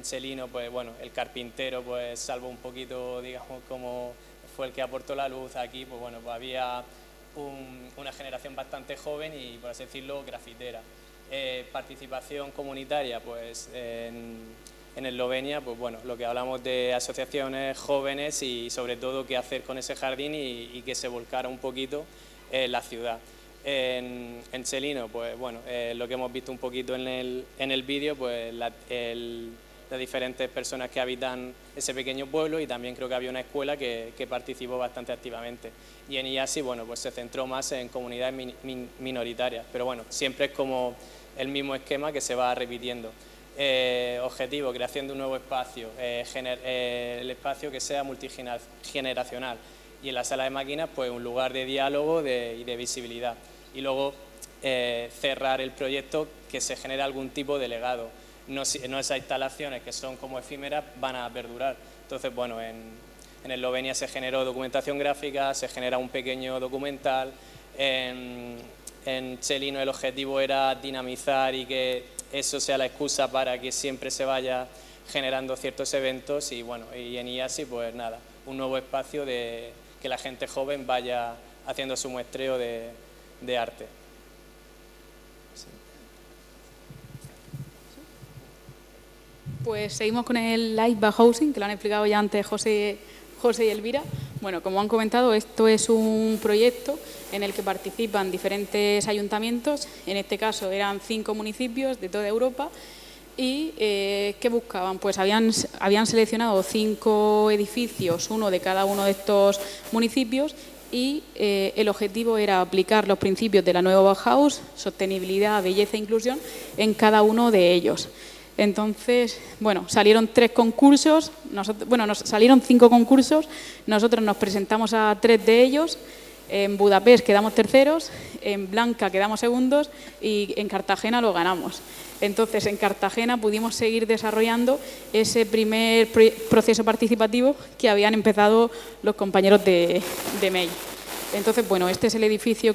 Cellino, pues el carpintero, pues salvo un poquito, digamos, como fue el que aportó la luz aquí, pues había una generación bastante joven y, por así decirlo, grafitera. Participación comunitaria, pues en Eslovenia, pues bueno, lo que hablamos de asociaciones jóvenes y sobre todo qué hacer con ese jardín y que se volcara un poquito la ciudad. En Chelino, pues bueno, lo que hemos visto un poquito en el vídeo, pues las diferentes personas que habitan ese pequeño pueblo, y también creo que había una escuela que participó bastante activamente. Y en IASI, bueno, pues se centró más en comunidades minoritarias, pero bueno, siempre es como el mismo esquema que se va repitiendo. Objetivo, creación de un nuevo espacio, el espacio que sea multigeneracional, y en la sala de máquinas pues un lugar de diálogo y de visibilidad, y luego cerrar el proyecto, que se genere algún tipo de legado, no esas instalaciones que son como efímeras van a perdurar. Entonces bueno, en Eslovenia se generó documentación gráfica, se genera un pequeño documental. En Chelino el objetivo era dinamizar y que eso sea la excusa para que siempre se vaya generando ciertos eventos, y bueno, y en IASI pues nada, un nuevo espacio de que la gente joven vaya haciendo su muestreo de arte. Sí. Pues seguimos con el Live Bauhausing, que lo han explicado ya antes José y Elvira. Bueno, como han comentado, esto es un proyecto en el que participan diferentes ayuntamientos, en este caso eran 5 municipios de toda Europa, y ¿qué buscaban? Pues habían seleccionado 5 edificios, uno de cada uno de estos municipios, y el objetivo era aplicar los principios de la nueva Bauhaus, sostenibilidad, belleza e inclusión, en cada uno de ellos. Entonces, bueno, salieron 3 concursos, salieron 5 concursos, nosotros nos presentamos a 3 de ellos. En Budapest quedamos terceros, en Blanca quedamos segundos y en Cartagena lo ganamos. Entonces, en Cartagena pudimos seguir desarrollando ese primer proceso participativo que habían empezado los compañeros de MEI. Entonces, bueno, este es el edificio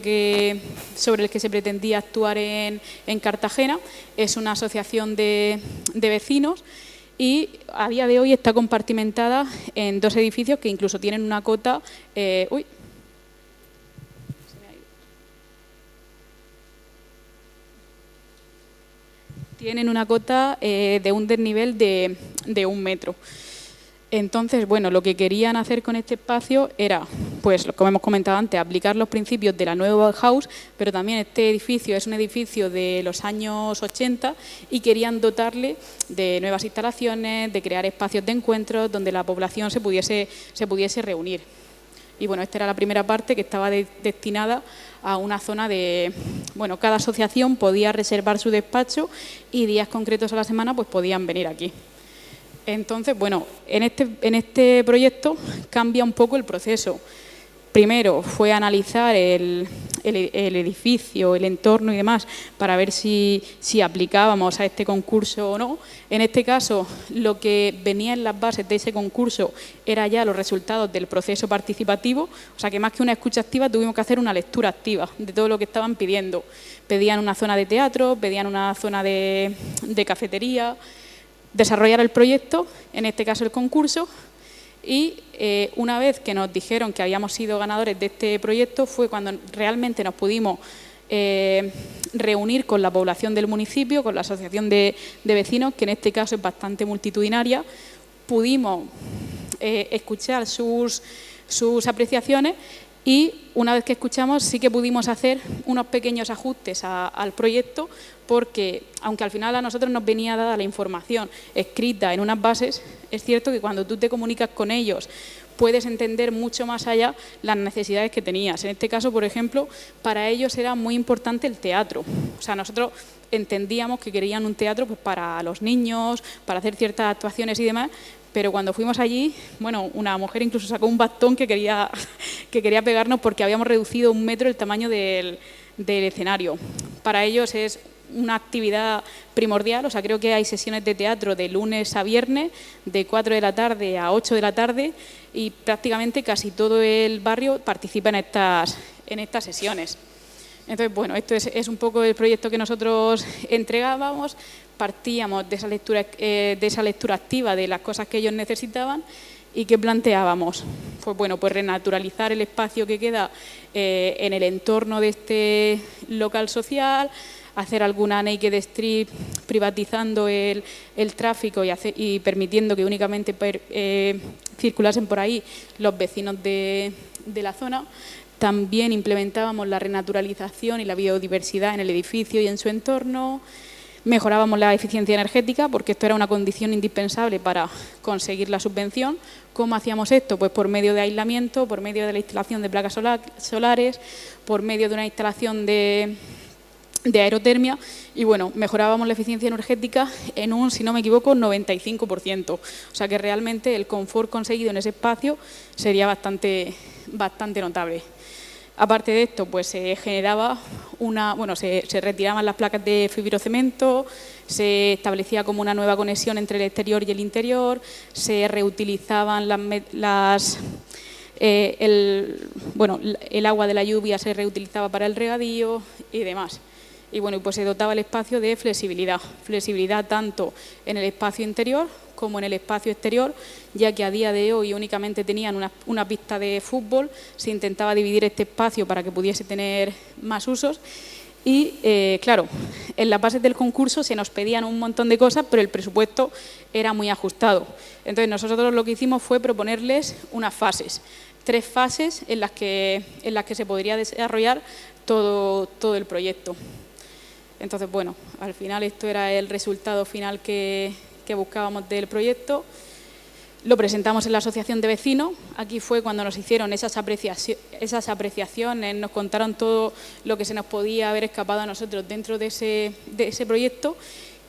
sobre el que se pretendía actuar en Cartagena. Es una asociación de vecinos y a día de hoy está compartimentada en 2 edificios que incluso tienen una cota... Tienen una cota de un desnivel de 1 metro. Entonces, bueno, lo que querían hacer con este espacio era, pues, como hemos comentado antes, aplicar los principios de la nueva Bauhaus, pero también este edificio es un edificio de los años 80 y querían dotarle de nuevas instalaciones, de crear espacios de encuentro donde la población se pudiese reunir. Y bueno, esta era la primera parte, que estaba destinada a una zona de... Bueno, cada asociación podía reservar su despacho y días concretos a la semana pues podían venir aquí. Entonces, bueno, en este proyecto cambia un poco el proceso. Primero fue analizar el edificio, el entorno y demás, para ver si aplicábamos a este concurso o no. En este caso, lo que venía en las bases de ese concurso era ya los resultados del proceso participativo, o sea que más que una escucha activa tuvimos que hacer una lectura activa de todo lo que estaban pidiendo. Pedían una zona de teatro, pedían una zona de cafetería, desarrollar el proyecto, en este caso el concurso. Y una vez que nos dijeron que habíamos sido ganadores de este proyecto fue cuando realmente nos pudimos reunir con la población del municipio, con la asociación de vecinos, que en este caso es bastante multitudinaria. Pudimos escuchar sus apreciaciones y una vez que escuchamos sí que pudimos hacer unos pequeños ajustes al proyecto, porque aunque al final a nosotros nos venía dada la información escrita en unas bases, es cierto que cuando tú te comunicas con ellos puedes entender mucho más allá las necesidades que tenías. En este caso, por ejemplo, para ellos era muy importante el teatro. O sea, nosotros entendíamos que querían un teatro pues, para los niños, para hacer ciertas actuaciones y demás, pero cuando fuimos allí, bueno, una mujer incluso sacó un bastón que quería pegarnos porque habíamos reducido 1 metro el tamaño del escenario. Para ellos es una actividad primordial, o sea, creo que hay sesiones de teatro de lunes a viernes, de 4 de la tarde a 8 de la tarde, y prácticamente casi todo el barrio participa en estas sesiones. Entonces, bueno, esto es un poco el proyecto que nosotros entregábamos. Partíamos de esa lectura activa de las cosas que ellos necesitaban. ¿Y qué planteábamos? Pues bueno, pues renaturalizar el espacio que queda en el entorno de este local social, hacer alguna naked street privatizando el tráfico y permitiendo que únicamente circulasen por ahí los vecinos de la zona. También implementábamos la renaturalización y la biodiversidad en el edificio y en su entorno. Mejorábamos la eficiencia energética, porque esto era una condición indispensable para conseguir la subvención. ¿Cómo hacíamos esto? Pues por medio de aislamiento, por medio de la instalación de placas solares, por medio de una instalación de aerotermia y, bueno, mejorábamos la eficiencia energética en un, si no me equivoco, 95%. O sea que realmente el confort conseguido en ese espacio sería bastante notable. Aparte de esto, pues se generaba se retiraban las placas de fibrocemento, se establecía como una nueva conexión entre el exterior y el interior, se reutilizaban el agua de la lluvia se reutilizaba para el regadío y demás. Y bueno, pues se dotaba el espacio de flexibilidad tanto en el espacio interior como en el espacio exterior, ya que a día de hoy únicamente tenían una pista de fútbol. Se intentaba dividir este espacio para que pudiese tener más usos y, claro, en las bases del concurso se nos pedían un montón de cosas, pero el presupuesto era muy ajustado. Entonces nosotros lo que hicimos fue proponerles unas fases, 3 fases en las que se podría desarrollar todo el proyecto. Entonces, bueno, al final esto era el resultado final que buscábamos del proyecto. Lo presentamos en la asociación de vecinos. Aquí fue cuando nos hicieron esas apreciaciones, nos contaron todo lo que se nos podía haber escapado a nosotros dentro de ese proyecto,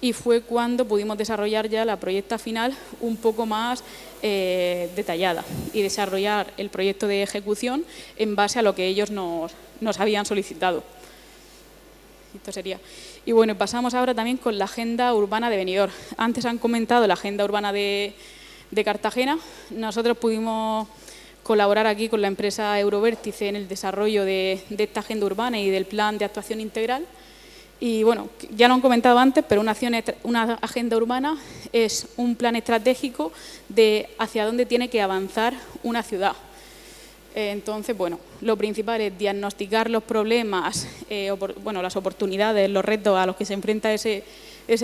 y fue cuando pudimos desarrollar ya la proyecta final un poco más detallada y desarrollar el proyecto de ejecución en base a lo que ellos nos habían solicitado. Esto sería. Y bueno, pasamos ahora también con la agenda urbana de Benidorm. Antes han comentado la agenda urbana de Cartagena. Nosotros pudimos colaborar aquí con la empresa Eurovértice en el desarrollo de esta agenda urbana y del plan de actuación integral. Y bueno, ya lo han comentado antes, pero una agenda urbana es un plan estratégico de hacia dónde tiene que avanzar una ciudad. Entonces, bueno, lo principal es diagnosticar los problemas, las oportunidades, los retos a los que se enfrenta ese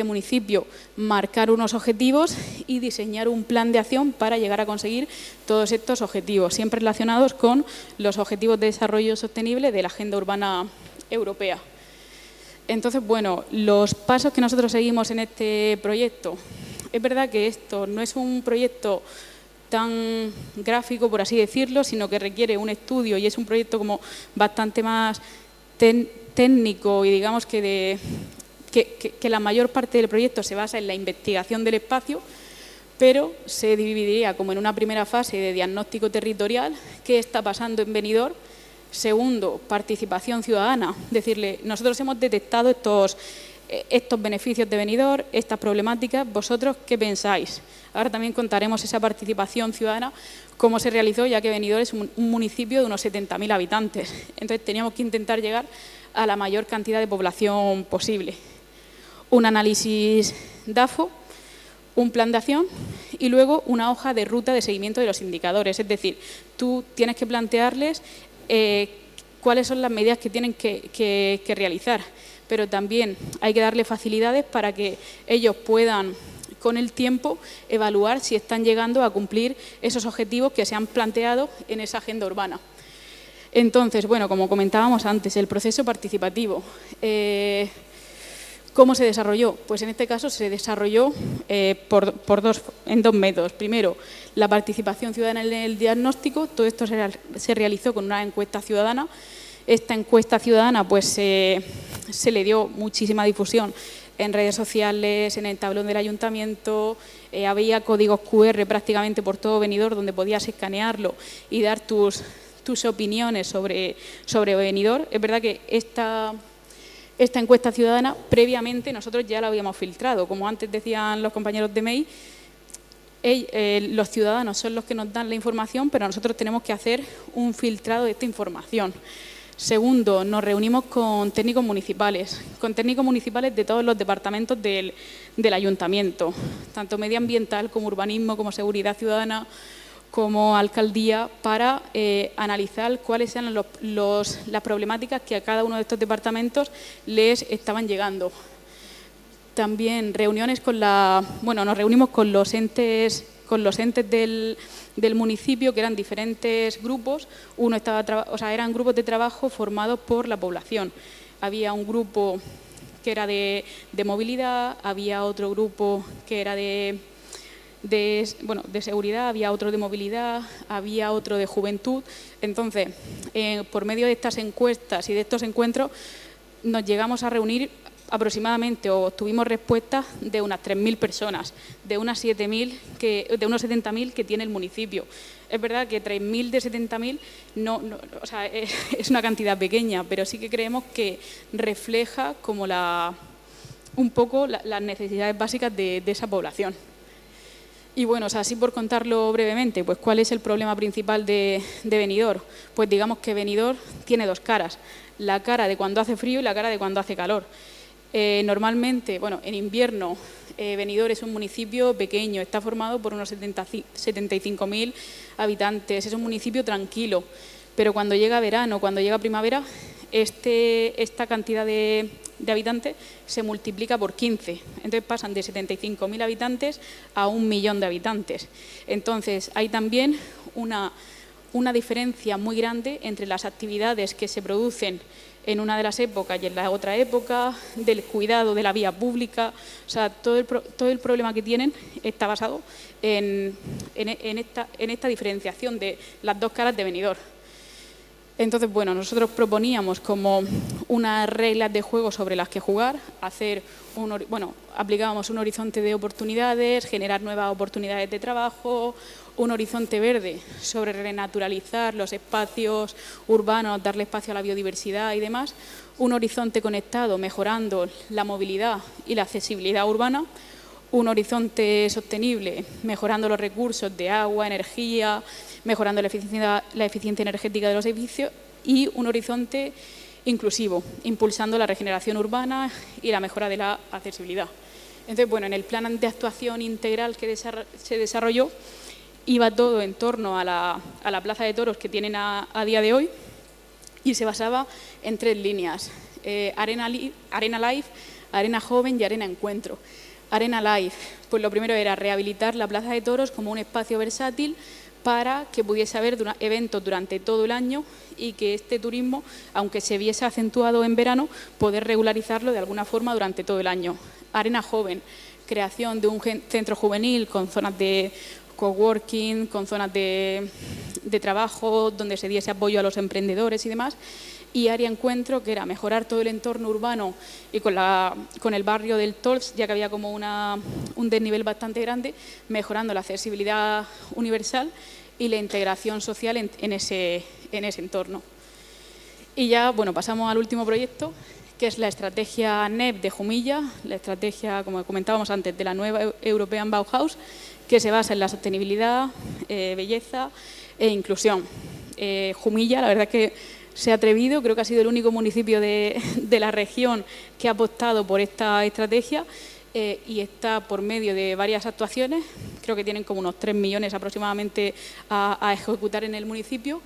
municipio, marcar unos objetivos y diseñar un plan de acción para llegar a conseguir todos estos objetivos, siempre relacionados con los objetivos de desarrollo sostenible de la Agenda Urbana Europea. Entonces, bueno, los pasos que nosotros seguimos en este proyecto, es verdad que esto no es un proyecto tan gráfico, por así decirlo, sino que requiere un estudio y es un proyecto como bastante más técnico y digamos que la mayor parte del proyecto se basa en la investigación del espacio, pero se dividiría como en una primera fase de diagnóstico territorial, qué está pasando en Benidorm. Segundo, participación ciudadana, decirle, nosotros hemos detectado estos beneficios de Benidorm, estas problemáticas, ¿vosotros qué pensáis? Ahora también contaremos esa participación ciudadana, cómo se realizó, ya que Benidorm es un municipio de unos 70.000 habitantes. Entonces teníamos que intentar llegar a la mayor cantidad de población posible. Un análisis DAFO, un plan de acción y luego una hoja de ruta de seguimiento de los indicadores. Es decir, tú tienes que plantearles cuáles son las medidas que tienen que realizar, pero también hay que darle facilidades para que ellos puedan, con el tiempo, evaluar si están llegando a cumplir esos objetivos que se han planteado en esa agenda urbana. Entonces, bueno, como comentábamos antes, el proceso participativo. ¿Cómo se desarrolló? Pues en este caso se desarrolló en dos métodos. Primero, la participación ciudadana en el diagnóstico. Todo esto se realizó con una encuesta ciudadana. Esta encuesta ciudadana pues se le dio muchísima difusión en redes sociales, en el tablón del ayuntamiento, había códigos QR prácticamente por todo Benidorm donde podías escanearlo y dar tus opiniones sobre Benidorm. Es verdad que esta encuesta ciudadana previamente nosotros ya la habíamos filtrado, como antes decían los compañeros de MEI, los ciudadanos son los que nos dan la información, pero nosotros tenemos que hacer un filtrado de esta información. Segundo, nos reunimos con técnicos municipales de todos los departamentos del ayuntamiento, tanto medioambiental como urbanismo, como seguridad ciudadana, como alcaldía para analizar cuáles eran las problemáticas que a cada uno de estos departamentos les estaban llegando. También reuniones nos reunimos con los entes del municipio, que eran diferentes grupos. Eran grupos de trabajo formados por la población. Había un grupo que era de movilidad, había otro grupo que era de seguridad, había otro de movilidad, había otro de juventud. Entonces, por medio de estas encuestas y de estos encuentros, nos llegamos a reunir aproximadamente, o obtuvimos respuestas de unas 3.000 personas, de unos 70.000 que tiene el municipio. Es verdad que 3.000 de 70.000 es una cantidad pequeña, pero sí que creemos que refleja como un poco las necesidades básicas de esa población. Y bueno, así por contarlo brevemente, pues ¿cuál es el problema principal de Benidorm? Pues digamos que Benidorm tiene dos caras, la cara de cuando hace frío y la cara de cuando hace calor. Normalmente, en invierno, Benidorm es un municipio pequeño, está formado por unos 75.000 habitantes, es un municipio tranquilo, pero cuando llega verano, cuando llega primavera, esta cantidad de habitantes se multiplica por 15, entonces pasan de 75.000 habitantes a 1 millón de habitantes. Entonces hay también una diferencia muy grande entre las actividades que se producen en una de las épocas y en la otra época, del cuidado de la vía pública. O sea, todo el problema que tienen está basado en esta diferenciación de las dos caras de Benidorm. Entonces, nosotros proponíamos como unas reglas de juego sobre las que jugar, aplicábamos un horizonte de oportunidades, generar nuevas oportunidades de trabajo, un horizonte verde sobre renaturalizar los espacios urbanos, darle espacio a la biodiversidad y demás, un horizonte conectado mejorando la movilidad y la accesibilidad urbana, un horizonte sostenible mejorando los recursos de agua, energía, mejorando la eficiencia energética de los edificios, y un horizonte inclusivo, impulsando la regeneración urbana y la mejora de la accesibilidad. Entonces, en el plan de actuación integral que se desarrolló, iba todo en torno a la plaza de toros que tienen a día de hoy, y se basaba en 3 líneas, Arena Life, Arena Joven y Arena Encuentro. Arena Life, pues lo primero era rehabilitar la plaza de toros como un espacio versátil para que pudiese haber eventos durante todo el año y que este turismo, aunque se viese acentuado en verano, poder regularizarlo de alguna forma durante todo el año. Arena Joven, creación de un centro juvenil con zonas de coworking, con zonas de trabajo, donde se diese apoyo a los emprendedores y demás. Y Área Encuentro, que era mejorar todo el entorno urbano y con el barrio del Tols, ya que había como un desnivel bastante grande, mejorando la accesibilidad universal y la integración social en ese entorno. Y ya, pasamos al último proyecto, que es la estrategia NEP de Jumilla, la estrategia, como comentábamos antes, de la nueva European Bauhaus, que se basa en la sostenibilidad, belleza e inclusión. Jumilla, la verdad es que se ha atrevido, creo que ha sido el único municipio de la región que ha apostado por esta estrategia, y está por medio de varias actuaciones, creo que tienen como unos 3 millones aproximadamente a ejecutar en el municipio,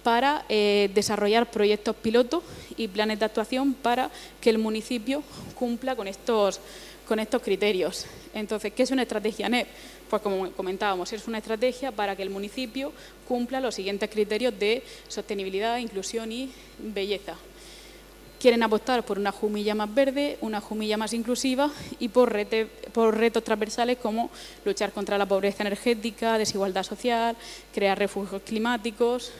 para desarrollar proyectos pilotos y planes de actuación para que el municipio cumpla con estos criterios. Entonces, ¿qué es una estrategia NEP? Pues como comentábamos, es una estrategia para que el municipio cumpla los siguientes criterios de sostenibilidad, inclusión y belleza. Quieren apostar por una Jumilla más verde, una Jumilla más inclusiva y por retos transversales como luchar contra la pobreza energética, desigualdad social, crear refugios climáticos.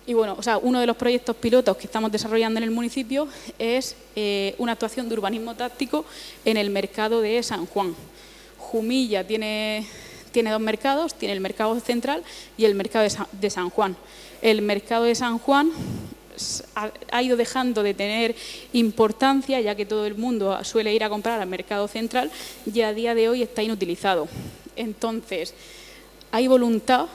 Y uno de los proyectos pilotos que estamos desarrollando en el municipio es una actuación de urbanismo táctico en el mercado de San Juan. Jumilla tiene 2 mercados, tiene el mercado central y el mercado de San Juan. El mercado de San Juan ha ido dejando de tener importancia, ya que todo el mundo suele ir a comprar al mercado central, y a día de hoy está inutilizado. Entonces, hay voluntad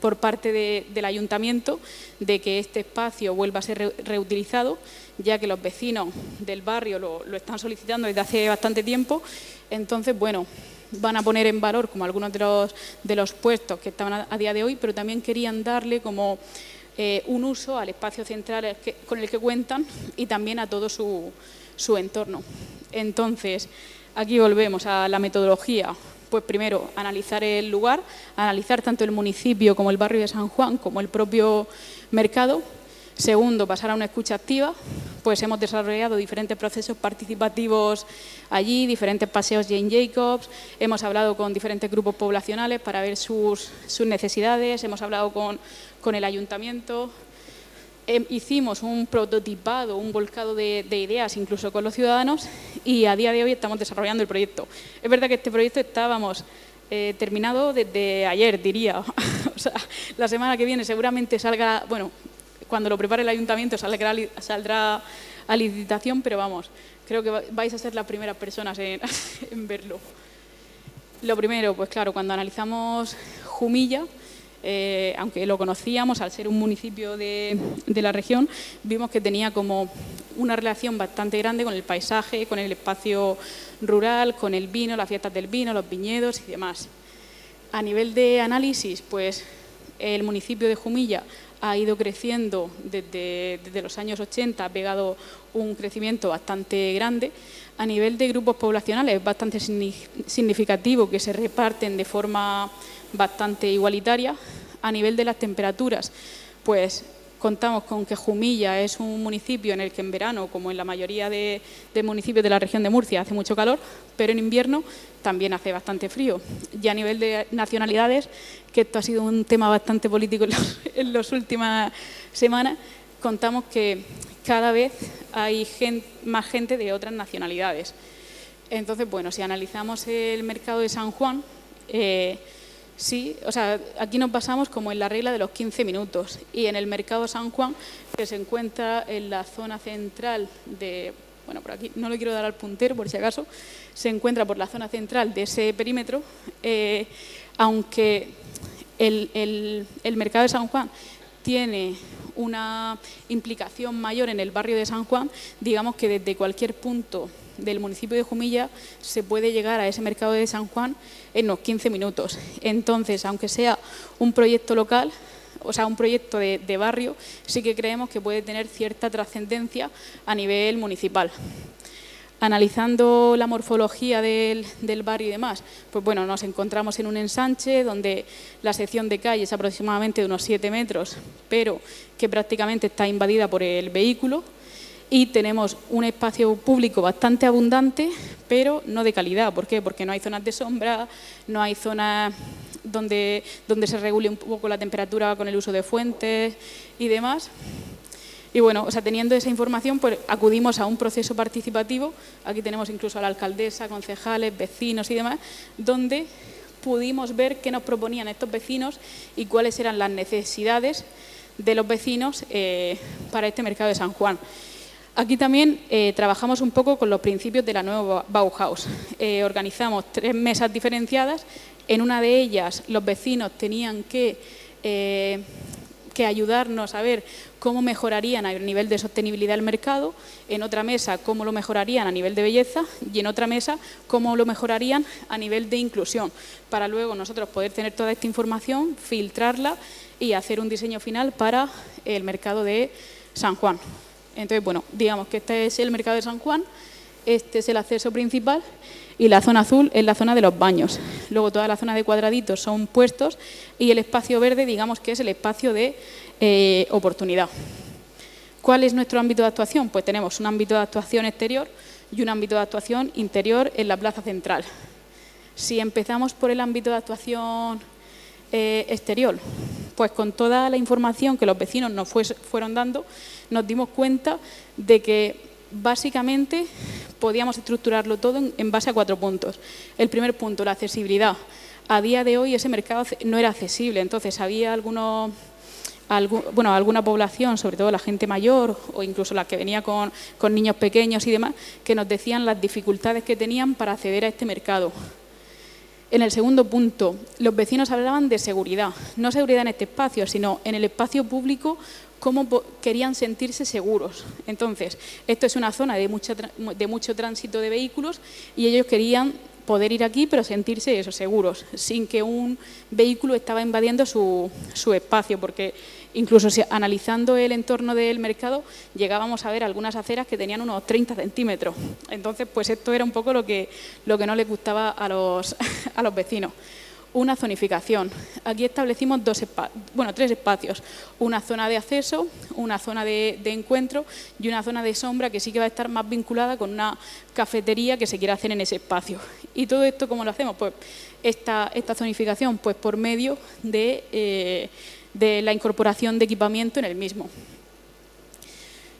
por parte del ayuntamiento de que este espacio vuelva a ser reutilizado, ya que los vecinos del barrio lo están solicitando desde hace bastante tiempo. Entonces, van a poner en valor como algunos de los puestos que estaban a día de hoy, pero también querían darle como un uso al espacio central con el que cuentan y también a todo su entorno. Entonces, aquí volvemos a la metodología. Pues primero, analizar el lugar, analizar tanto el municipio como el barrio de San Juan, como el propio mercado. Segundo, pasar a una escucha activa, pues hemos desarrollado diferentes procesos participativos allí, diferentes paseos Jane Jacobs, hemos hablado con diferentes grupos poblacionales para ver sus necesidades, hemos hablado con el ayuntamiento, hicimos un prototipado, un volcado de ideas incluso con los ciudadanos y a día de hoy estamos desarrollando el proyecto. Es verdad que este proyecto estábamos terminado desde ayer, diría. O sea, la semana que viene seguramente salga, bueno, cuando lo prepare el ayuntamiento saldrá a licitación, pero vamos, creo que vais a ser las primeras personas en verlo. Lo primero, pues claro, cuando analizamos Jumilla, aunque lo conocíamos, al ser un municipio de la región, vimos que tenía como una relación bastante grande con el paisaje, con el espacio rural, con el vino, las fiestas del vino, los viñedos y demás. A nivel de análisis, pues el municipio de Jumilla ha ido creciendo desde los años 80, ha pegado un crecimiento bastante grande. A nivel de grupos poblacionales es bastante significativo que se reparten de forma bastante igualitaria. A nivel de las temperaturas, pues contamos con que Jumilla es un municipio en el que en verano, como en la mayoría de municipios de la región de Murcia, hace mucho calor, pero en invierno también hace bastante frío. Y a nivel de nacionalidades, que esto ha sido un tema bastante político en las últimas semanas, contamos que cada vez hay más gente de otras nacionalidades. Entonces, bueno, si analizamos el mercado de San Juan, sí, o sea, aquí nos basamos como en la regla de los 15 minutos y en el mercado San Juan, que se encuentra en la zona central de, bueno, por aquí no le quiero dar al puntero por si acaso, se encuentra por la zona central de ese perímetro, aunque el mercado de San Juan tiene una implicación mayor en el barrio de San Juan, digamos que desde cualquier punto del municipio de Jumilla se puede llegar a ese mercado de San Juan en unos 15 minutos. Entonces, aunque sea un proyecto local, o sea, un proyecto de barrio, sí que creemos que puede tener cierta trascendencia a nivel municipal. Analizando la morfología del barrio y demás, pues bueno, nos encontramos en un ensanche donde la sección de calle es aproximadamente de unos 7 metros, pero que prácticamente está invadida por el vehículo. Y tenemos un espacio público bastante abundante, pero no de calidad. ¿Por qué? Porque no hay zonas de sombra, no hay zonas donde se regule un poco la temperatura con el uso de fuentes y demás. Y bueno, o sea, teniendo esa información, pues acudimos a un proceso participativo. Aquí tenemos incluso a la alcaldesa, concejales, vecinos y demás, donde pudimos ver qué nos proponían estos vecinos y cuáles eran las necesidades de los vecinos para este mercado de San Juan. Aquí también trabajamos un poco con los principios de la nueva Bauhaus. Organizamos 3 mesas diferenciadas. En una de ellas los vecinos tenían que ayudarnos a ver cómo mejorarían a nivel de sostenibilidad el mercado, en otra mesa cómo lo mejorarían a nivel de belleza y en otra mesa cómo lo mejorarían a nivel de inclusión, para luego nosotros poder tener toda esta información, filtrarla y hacer un diseño final para el mercado de San Juan. Entonces, bueno, digamos que este es el mercado de San Juan, este es el acceso principal y la zona azul es la zona de los baños. Luego toda la zona de cuadraditos son puestos y el espacio verde, digamos que es el espacio de oportunidad. ¿Cuál es nuestro ámbito de actuación? Pues tenemos un ámbito de actuación exterior y un ámbito de actuación interior en la plaza central. Si empezamos por el ámbito de actuación exterior, pues con toda la información que los vecinos nos fueron dando, nos dimos cuenta de que básicamente podíamos estructurarlo todo en base a 4 puntos. El primer punto, la accesibilidad. A día de hoy ese mercado no era accesible, entonces había alguna población, sobre todo la gente mayor o incluso la que venía con niños pequeños y demás, que nos decían las dificultades que tenían para acceder a este mercado. En el segundo punto, los vecinos hablaban de seguridad, no seguridad en este espacio, sino en el espacio público cómo querían sentirse seguros. Entonces, esto es una zona de mucho tránsito de vehículos y ellos querían poder ir aquí, pero sentirse seguros, sin que un vehículo estaba invadiendo su espacio, porque incluso analizando el entorno del mercado, llegábamos a ver algunas aceras que tenían unos 30 centímetros. Entonces, pues esto era un poco lo que no les gustaba a los vecinos. Una zonificación. Aquí establecimos tres espacios. Una zona de acceso, una zona de encuentro y una zona de sombra que sí que va a estar más vinculada con una cafetería que se quiere hacer en ese espacio. ¿Y todo esto cómo lo hacemos? Pues esta zonificación, pues por medio de la incorporación de equipamiento en el mismo.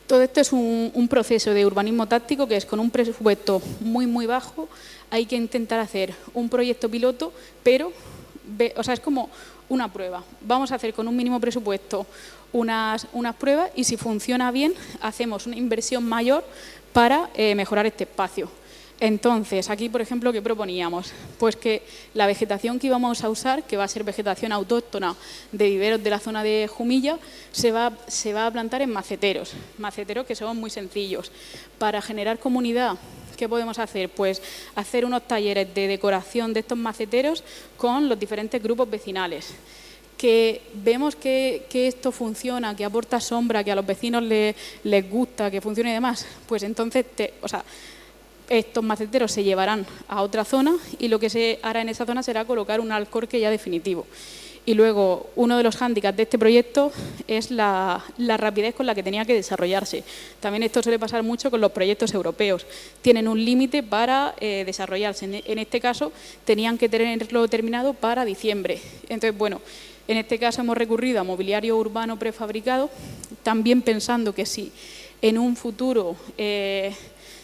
Todo esto es un proceso de urbanismo táctico que es con un presupuesto muy, muy bajo. Hay que intentar hacer un proyecto piloto, pero es como una prueba. Vamos a hacer con un mínimo presupuesto unas pruebas y si funciona bien, hacemos una inversión mayor para mejorar este espacio. Entonces, aquí, por ejemplo, ¿qué proponíamos? Pues que la vegetación que íbamos a usar, que va a ser vegetación autóctona de viveros de la zona de Jumilla, se va a plantar en maceteros que son muy sencillos. Para generar comunidad, ¿qué podemos hacer? Pues hacer unos talleres de decoración de estos maceteros con los diferentes grupos vecinales. Que vemos que esto funciona, que aporta sombra, que a los vecinos les gusta, que funcione y demás, pues entonces estos maceteros se llevarán a otra zona y lo que se hará en esa zona será colocar un alcorque ya definitivo. Y luego, uno de los hándicaps de este proyecto es la rapidez con la que tenía que desarrollarse. También esto suele pasar mucho con los proyectos europeos. Tienen un límite para desarrollarse. En este caso, tenían que tenerlo terminado para diciembre. Entonces, bueno, en este caso hemos recurrido a mobiliario urbano prefabricado, también pensando que si en un futuro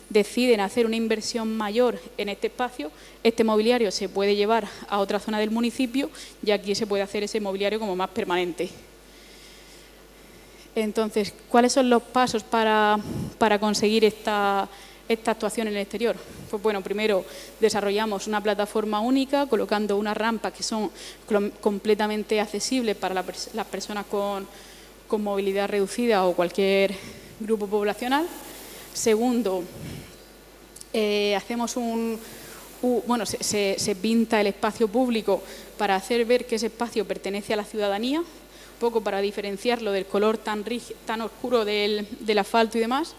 deciden hacer una inversión mayor en este espacio, este mobiliario se puede llevar a otra zona del municipio y aquí se puede hacer ese mobiliario como más permanente. Entonces, ¿cuáles son los pasos para conseguir esta actuación en el exterior? Pues bueno, primero desarrollamos una plataforma única colocando unas rampas que son completamente accesibles para las personas con movilidad reducida o cualquier grupo poblacional. Segundo, hacemos se pinta el espacio público para hacer ver que ese espacio pertenece a la ciudadanía, un poco para diferenciarlo del color tan oscuro del asfalto y demás.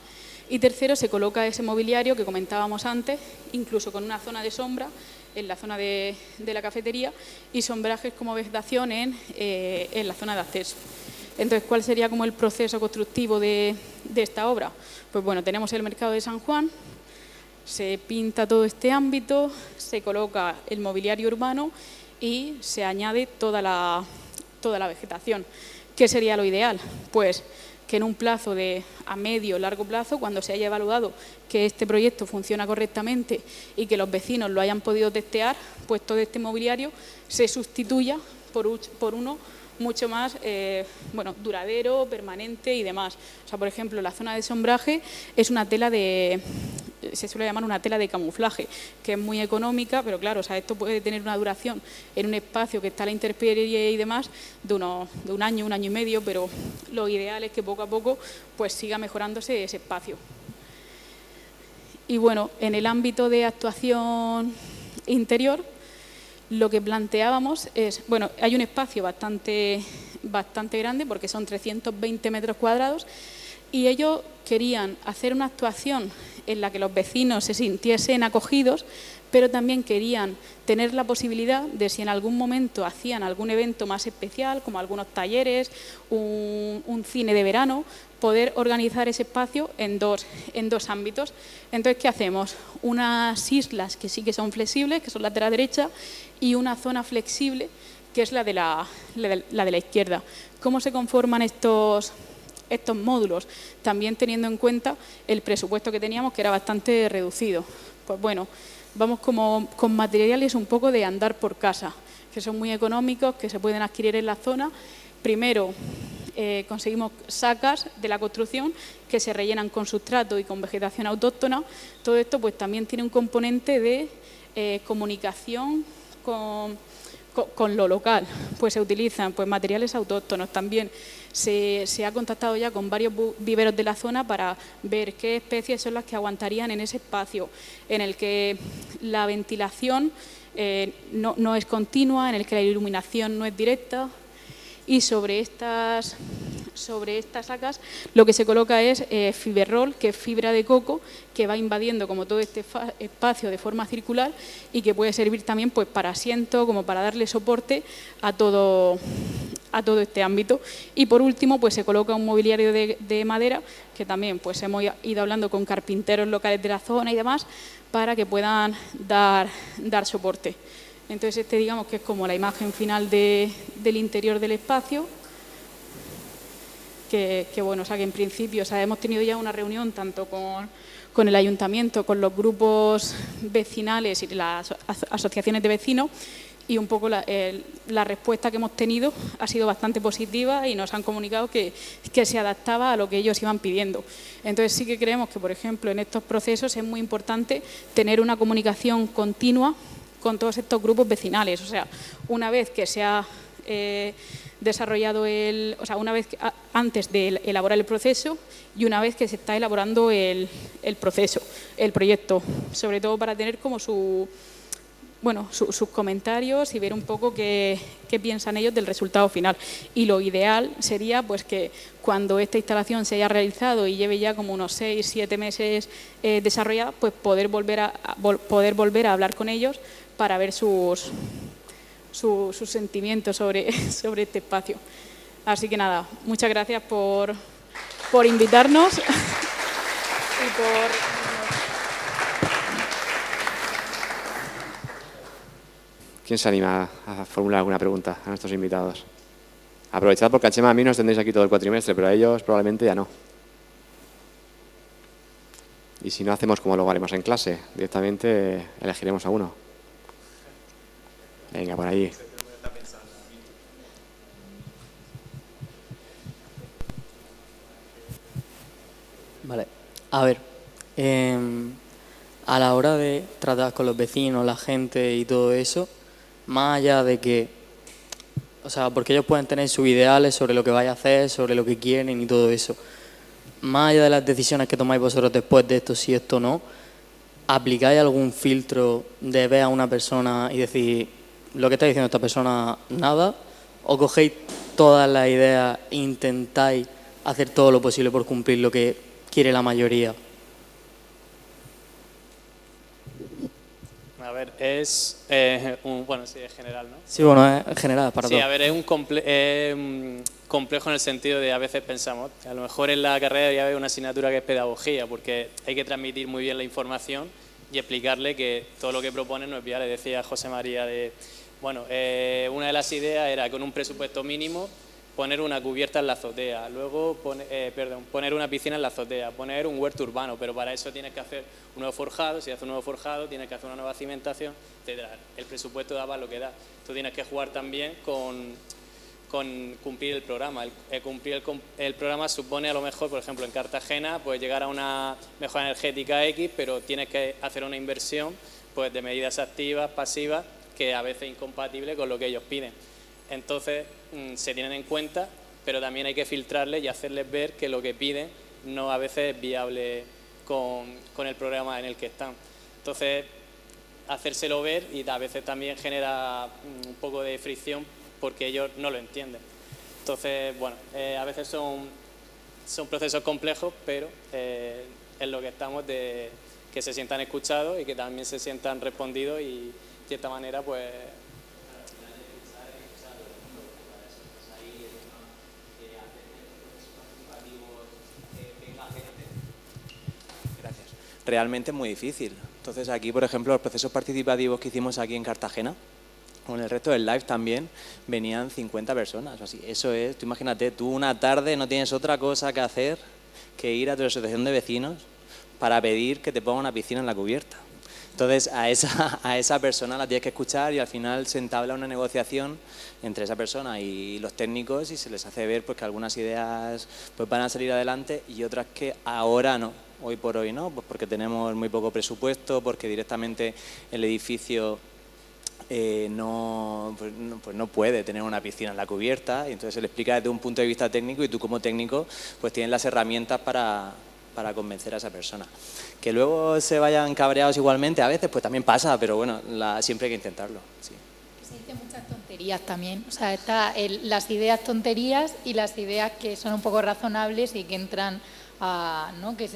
Y tercero, se coloca ese mobiliario que comentábamos antes, incluso con una zona de sombra en la zona de la cafetería y sombrajes como vegetación en la zona de acceso. Entonces, ¿cuál sería como el proceso constructivo de esta obra? Pues bueno, tenemos el mercado de San Juan, se pinta todo este ámbito, se coloca el mobiliario urbano y se añade toda la vegetación. ¿Qué sería lo ideal? Pues que en un plazo a medio o largo plazo, cuando se haya evaluado que este proyecto funciona correctamente y que los vecinos lo hayan podido testear, pues todo este mobiliario se sustituya por uno mucho más duradero, permanente y demás. O sea, por ejemplo, la zona de sombraje es una tela se suele llamar una tela de camuflaje, que es muy económica, pero claro, esto puede tener una duración en un espacio que está a la intemperie y demás de un año y medio, pero lo ideal es que poco a poco pues siga mejorándose ese espacio. Y bueno, en el ámbito de actuación interior, lo que planteábamos es, hay un espacio bastante grande porque son 320 metros cuadrados y ellos querían hacer una actuación en la que los vecinos se sintiesen acogidos, pero también querían tener la posibilidad de, si en algún momento hacían algún evento más especial, como algunos talleres, un cine de verano, poder organizar ese espacio en dos ámbitos. Entonces, ¿qué hacemos? Unas islas que sí que son flexibles, que son las de la derecha, y una zona flexible, que es la de la izquierda. ¿Cómo se conforman estos módulos? También teniendo en cuenta el presupuesto que teníamos, que era bastante reducido. Pues bueno, vamos con materiales un poco de andar por casa, que son muy económicos, que se pueden adquirir en la zona. Primero, conseguimos sacas de la construcción que se rellenan con sustrato y con vegetación autóctona. Todo esto pues también tiene un componente de comunicación con lo local. Pues se utilizan materiales autóctonos, también se ha contactado ya con varios viveros de la zona para ver qué especies son las que aguantarían en ese espacio en el que la ventilación no es continua, en el que la iluminación no es directa, y sobre estas sacas lo que se coloca es fiberrol, que es fibra de coco, que va invadiendo como todo este espacio de forma circular y que puede servir también pues para asiento, como para darle soporte a todo este ámbito. Y por último pues se coloca un mobiliario de madera, que también pues hemos ido hablando con carpinteros locales de la zona y demás, para que puedan dar soporte. Entonces digamos que es como la imagen final del interior del espacio, que bueno, o sea que en principio, o sea, hemos tenido ya una reunión tanto con el ayuntamiento, con los grupos vecinales y las asociaciones de vecinos, y un poco la respuesta que hemos tenido ha sido bastante positiva y nos han comunicado que se adaptaba a lo que ellos iban pidiendo. Entonces sí que creemos que, por ejemplo, en estos procesos es muy importante tener una comunicación continua con todos estos grupos vecinales. O sea, una vez que se ha desarrollado una vez antes de elaborar el proceso y una vez que se está elaborando el proyecto, sobre todo para tener como sus comentarios y ver un poco qué piensan ellos del resultado final. Y lo ideal sería pues que cuando esta instalación se haya realizado y lleve ya como unos 6-7 meses desarrollada, pues poder volver a hablar con ellos para ver sus sentimientos sobre este espacio. Así que nada, muchas gracias por invitarnos y por... ¿Quién se anima a formular alguna pregunta a nuestros invitados? Aprovechad porque a Chema y a mí nos tendréis aquí todo el cuatrimestre, pero a ellos probablemente ya no. Y si no, hacemos como lo haremos en clase, directamente elegiremos a uno. Venga, por ahí. Vale, a ver, a la hora de tratar con los vecinos, la gente y todo eso, más allá de que, o sea, porque ellos pueden tener sus ideales sobre lo que vais a hacer, sobre lo que quieren y todo eso, más allá de las decisiones que tomáis vosotros después de esto, si esto no, ¿aplicáis algún filtro de ver a una persona y decir lo que está diciendo esta persona nada? ¿O cogéis todas las ideas e intentáis hacer todo lo posible por cumplir lo que quiere la mayoría? A ver, es bueno, sí, es general, ¿no? Sí, bueno, es general para todos. Sí, a ver, es un complejo en el sentido de a veces pensamos, a lo mejor en la carrera debería haber una asignatura que es pedagogía, porque hay que transmitir muy bien la información y explicarle que todo lo que propone no es viable. Decía José María una de las ideas era con un presupuesto mínimo poner una cubierta en la azotea, luego poner una piscina en la azotea, poner un huerto urbano, pero para eso tienes que hacer un nuevo forjado, si haces un nuevo forjado tienes que hacer una nueva cimentación, etc. El presupuesto da para lo que da. Tú tienes que jugar también con cumplir el programa. Cumplir el programa supone a lo mejor, por ejemplo, en Cartagena, pues llegar a una mejora energética X, pero tienes que hacer una inversión pues de medidas activas, pasivas, que a veces es incompatible con lo que ellos piden. Entonces se tienen en cuenta, pero también hay que filtrarles y hacerles ver que lo que piden no a veces es viable con el programa en el que están. Entonces, hacérselo ver y a veces también genera un poco de fricción porque ellos no lo entienden. Entonces, bueno, a veces son procesos complejos, pero es lo que estamos de que se sientan escuchados y que también se sientan respondidos y de cierta manera, pues... Realmente es muy difícil. Entonces aquí, por ejemplo, los procesos participativos que hicimos aquí en Cartagena, con el resto del live también, venían 50 personas. Así. Eso es, tú imagínate, tú una tarde no tienes otra cosa que hacer que ir a tu asociación de vecinos para pedir que te ponga una piscina en la cubierta. Entonces a esa persona la tienes que escuchar y al final se entabla una negociación entre esa persona y los técnicos y se les hace ver pues, que algunas ideas pues, van a salir adelante y otras que ahora no. Hoy por hoy no, pues porque tenemos muy poco presupuesto, porque directamente el edificio pues no puede tener una piscina en la cubierta, y entonces se le explica desde un punto de vista técnico y tú como técnico pues tienes las herramientas para convencer a esa persona. Que luego se vayan cabreados igualmente, a veces pues también pasa, pero bueno, siempre hay que intentarlo. Sí. Se dicen muchas tonterías también, o sea, está las ideas tonterías y las ideas que son un poco razonables y que entran a, ¿no? que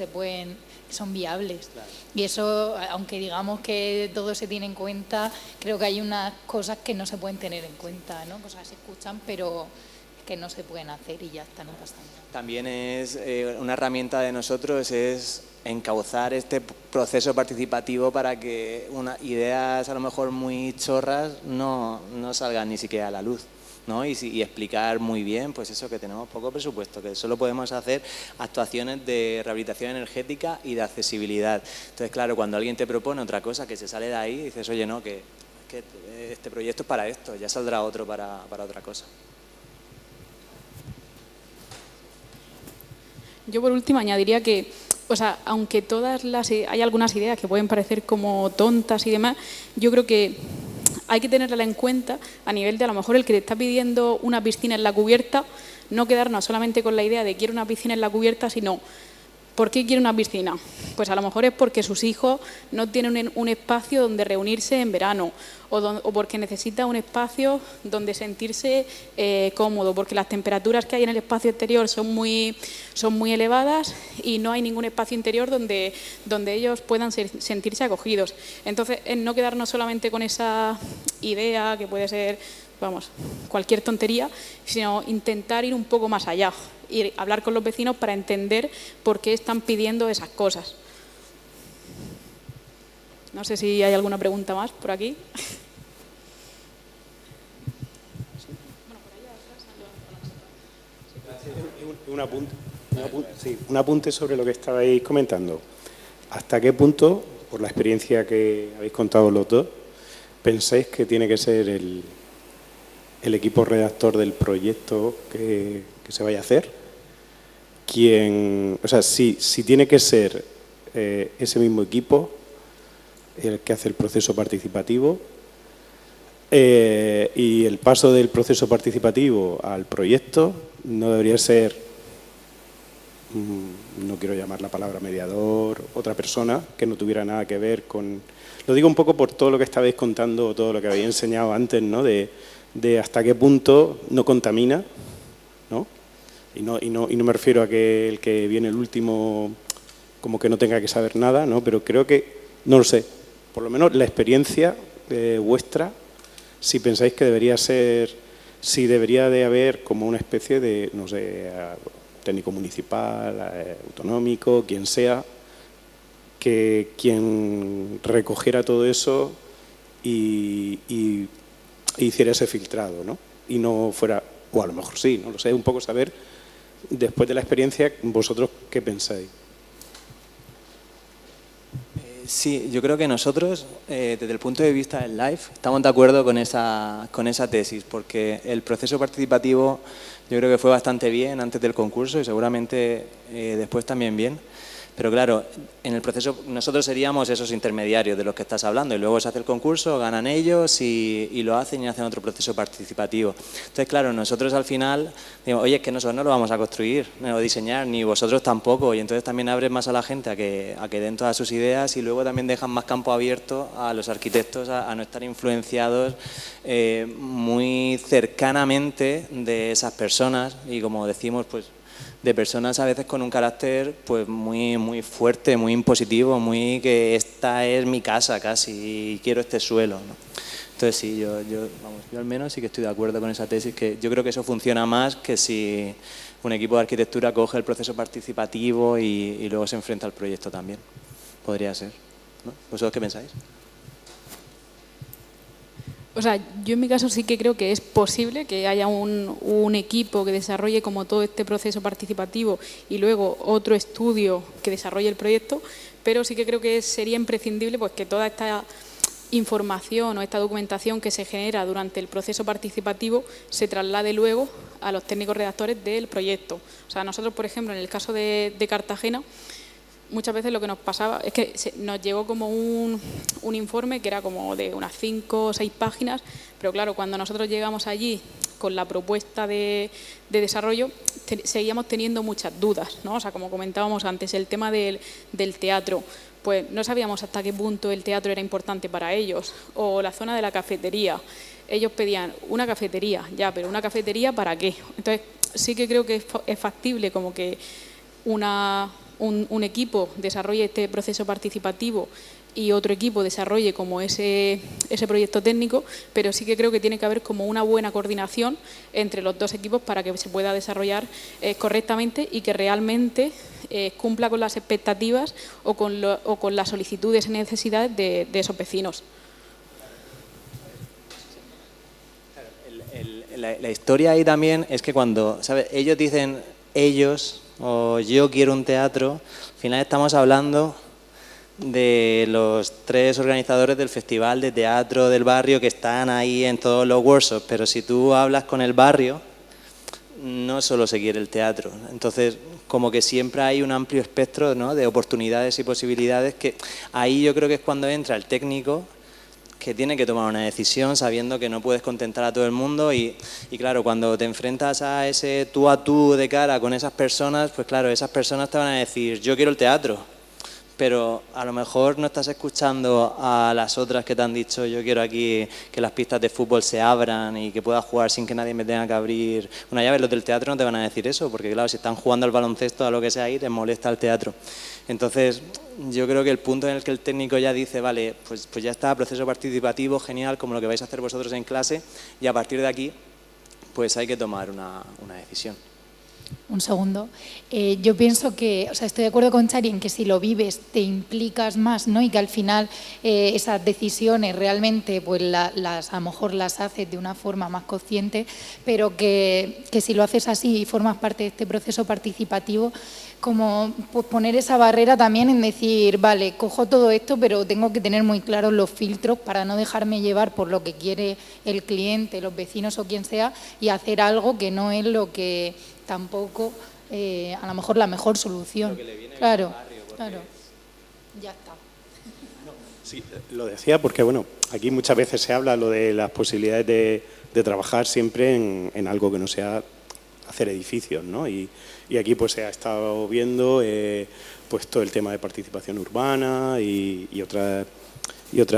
son viables. Claro. Y eso, aunque digamos que todo se tiene en cuenta, creo que hay unas cosas que no se pueden tener en cuenta, ¿no? Cosas que se escuchan, pero que no se pueden hacer y ya está, no pasa nada. También es una herramienta de nosotros es encauzar este proceso participativo para que unas ideas a lo mejor muy chorras no salgan ni siquiera a la luz, ¿no? Y explicar muy bien pues eso, que tenemos poco presupuesto, que solo podemos hacer actuaciones de rehabilitación energética y de accesibilidad. Entonces, claro, cuando alguien te propone otra cosa que se sale de ahí, dices, oye, no, que este proyecto es para esto, ya saldrá otro para otra cosa. Yo por último añadiría que, o sea, aunque hay algunas ideas que pueden parecer como tontas y demás, yo creo que hay que tenerla en cuenta a nivel de a lo mejor el que te está pidiendo una piscina en la cubierta, no quedarnos solamente con la idea de quiero una piscina en la cubierta, sino ¿por qué quiere una piscina? Pues a lo mejor es porque sus hijos no tienen un espacio donde reunirse en verano o porque necesita un espacio donde sentirse cómodo, porque las temperaturas que hay en el espacio exterior son muy elevadas y no hay ningún espacio interior donde ellos puedan sentirse acogidos. Entonces, no quedarnos solamente con esa idea que puede ser, vamos, cualquier tontería, sino intentar ir un poco más allá y hablar con los vecinos para entender por qué están pidiendo esas cosas. No sé si hay alguna pregunta más por aquí. Un apunte sobre lo que estabais comentando. ¿Hasta qué punto, por la experiencia que habéis contado los dos, pensáis que tiene que ser el equipo redactor del proyecto que se vaya a hacer? O sea, si tiene que ser ese mismo equipo el que hace el proceso participativo, y el paso del proceso participativo al proyecto no debería ser, no quiero llamar la palabra mediador, otra persona que no tuviera nada que ver con... Lo digo un poco por todo lo que estabais contando, todo lo que habéis enseñado antes, ¿no? De hasta qué punto no contamina, ¿no? Y no me refiero a que el que viene el último como que no tenga que saber nada, ¿no? Pero creo que, no lo sé, por lo menos la experiencia vuestra, si pensáis que debería ser, si debería de haber como una especie de, no sé, técnico municipal, autonómico, quien sea, que quien recogiera todo eso y hiciera ese filtrado, ¿no? Y no fuera, o a lo mejor sí, no lo sé, un poco saber, después de la experiencia, vosotros qué pensáis. Sí, yo creo que nosotros, desde el punto de vista del LIFE, estamos de acuerdo con esa tesis, porque el proceso participativo yo creo que fue bastante bien antes del concurso y seguramente después también bien. Pero claro, en el proceso nosotros seríamos esos intermediarios de los que estás hablando y luego se hace el concurso, ganan ellos y lo hacen y hacen otro proceso participativo. Entonces, claro, nosotros al final digamos, oye, es que nosotros no lo vamos a construir o diseñar, ni vosotros tampoco, y entonces también abres más a la gente a que den todas sus ideas y luego también dejan más campo abierto a los arquitectos a no estar influenciados muy cercanamente de esas personas y, como decimos, pues de personas a veces con un carácter pues muy fuerte, muy impositivo, muy que esta es mi casa casi y quiero este suelo, ¿no? Entonces sí, yo al menos sí que estoy de acuerdo con esa tesis, que yo creo que eso funciona más que si un equipo de arquitectura coge el proceso participativo y luego se enfrenta al proyecto también. Podría ser, ¿no? ¿Vosotros qué pensáis? O sea, yo en mi caso sí que creo que es posible que haya un equipo que desarrolle como todo este proceso participativo y luego otro estudio que desarrolle el proyecto, pero sí que creo que sería imprescindible pues que toda esta información o esta documentación que se genera durante el proceso participativo se traslade luego a los técnicos redactores del proyecto. O sea, nosotros, por ejemplo, en el caso de Cartagena, muchas veces lo que nos pasaba es que nos llegó como un informe que era como de unas 5 o 6 páginas, pero claro, cuando nosotros llegamos allí con la propuesta de desarrollo, seguíamos teniendo muchas dudas, ¿no? O sea, como comentábamos antes, el tema del teatro, pues no sabíamos hasta qué punto el teatro era importante para ellos, o la zona de la cafetería. Ellos pedían una cafetería, ya, pero ¿una cafetería para qué? Entonces, sí que creo que es factible como que un equipo desarrolle este proceso participativo y otro equipo desarrolle como ese proyecto técnico, pero sí que creo que tiene que haber como una buena coordinación entre los dos equipos para que se pueda desarrollar correctamente y que realmente cumpla con las expectativas o con las solicitudes y necesidades de esos vecinos. La historia ahí también es que cuando, ¿sabes? Ellos dicen ellos o yo quiero un teatro, al final estamos hablando de los 3 organizadores del festival de teatro del barrio que están ahí en todos los workshops, pero si tú hablas con el barrio, no solo se quiere el teatro. Entonces, como que siempre hay un amplio espectro, ¿no?, de oportunidades y posibilidades, que ahí yo creo que es cuando entra el técnico, que tiene que tomar una decisión sabiendo que no puedes contentar a todo el mundo y claro, cuando te enfrentas a ese tú a tú de cara con esas personas, pues claro, esas personas te van a decir yo quiero el teatro, pero a lo mejor no estás escuchando a las otras que te han dicho yo quiero aquí que las pistas de fútbol se abran y que pueda jugar sin que nadie me tenga que abrir una llave. Los del teatro no te van a decir eso, porque claro, si están jugando al baloncesto, a lo que sea ahí, les molesta el teatro. Entonces, yo creo que el punto en el que el técnico ya dice, vale, pues ya está, proceso participativo, genial, como lo que vais a hacer vosotros en clase, y a partir de aquí, pues hay que tomar una decisión. Un segundo. Yo pienso que, o sea, estoy de acuerdo con Chari en que si lo vives te implicas más, ¿no? Y que al final esas decisiones realmente pues a lo mejor las haces de una forma más consciente, pero que si lo haces así y formas parte de este proceso participativo, como pues poner esa barrera también en decir, vale, cojo todo esto, pero tengo que tener muy claros los filtros para no dejarme llevar por lo que quiere el cliente, los vecinos o quien sea, y hacer algo que no es lo que tampoco a lo mejor la mejor solución. Claro, claro, ya está. Sí, lo decía porque, bueno, aquí muchas veces se habla lo de las posibilidades de trabajar siempre en algo que no sea hacer edificios, ¿no? Y aquí pues se ha estado viendo pues todo el tema de participación urbana y otras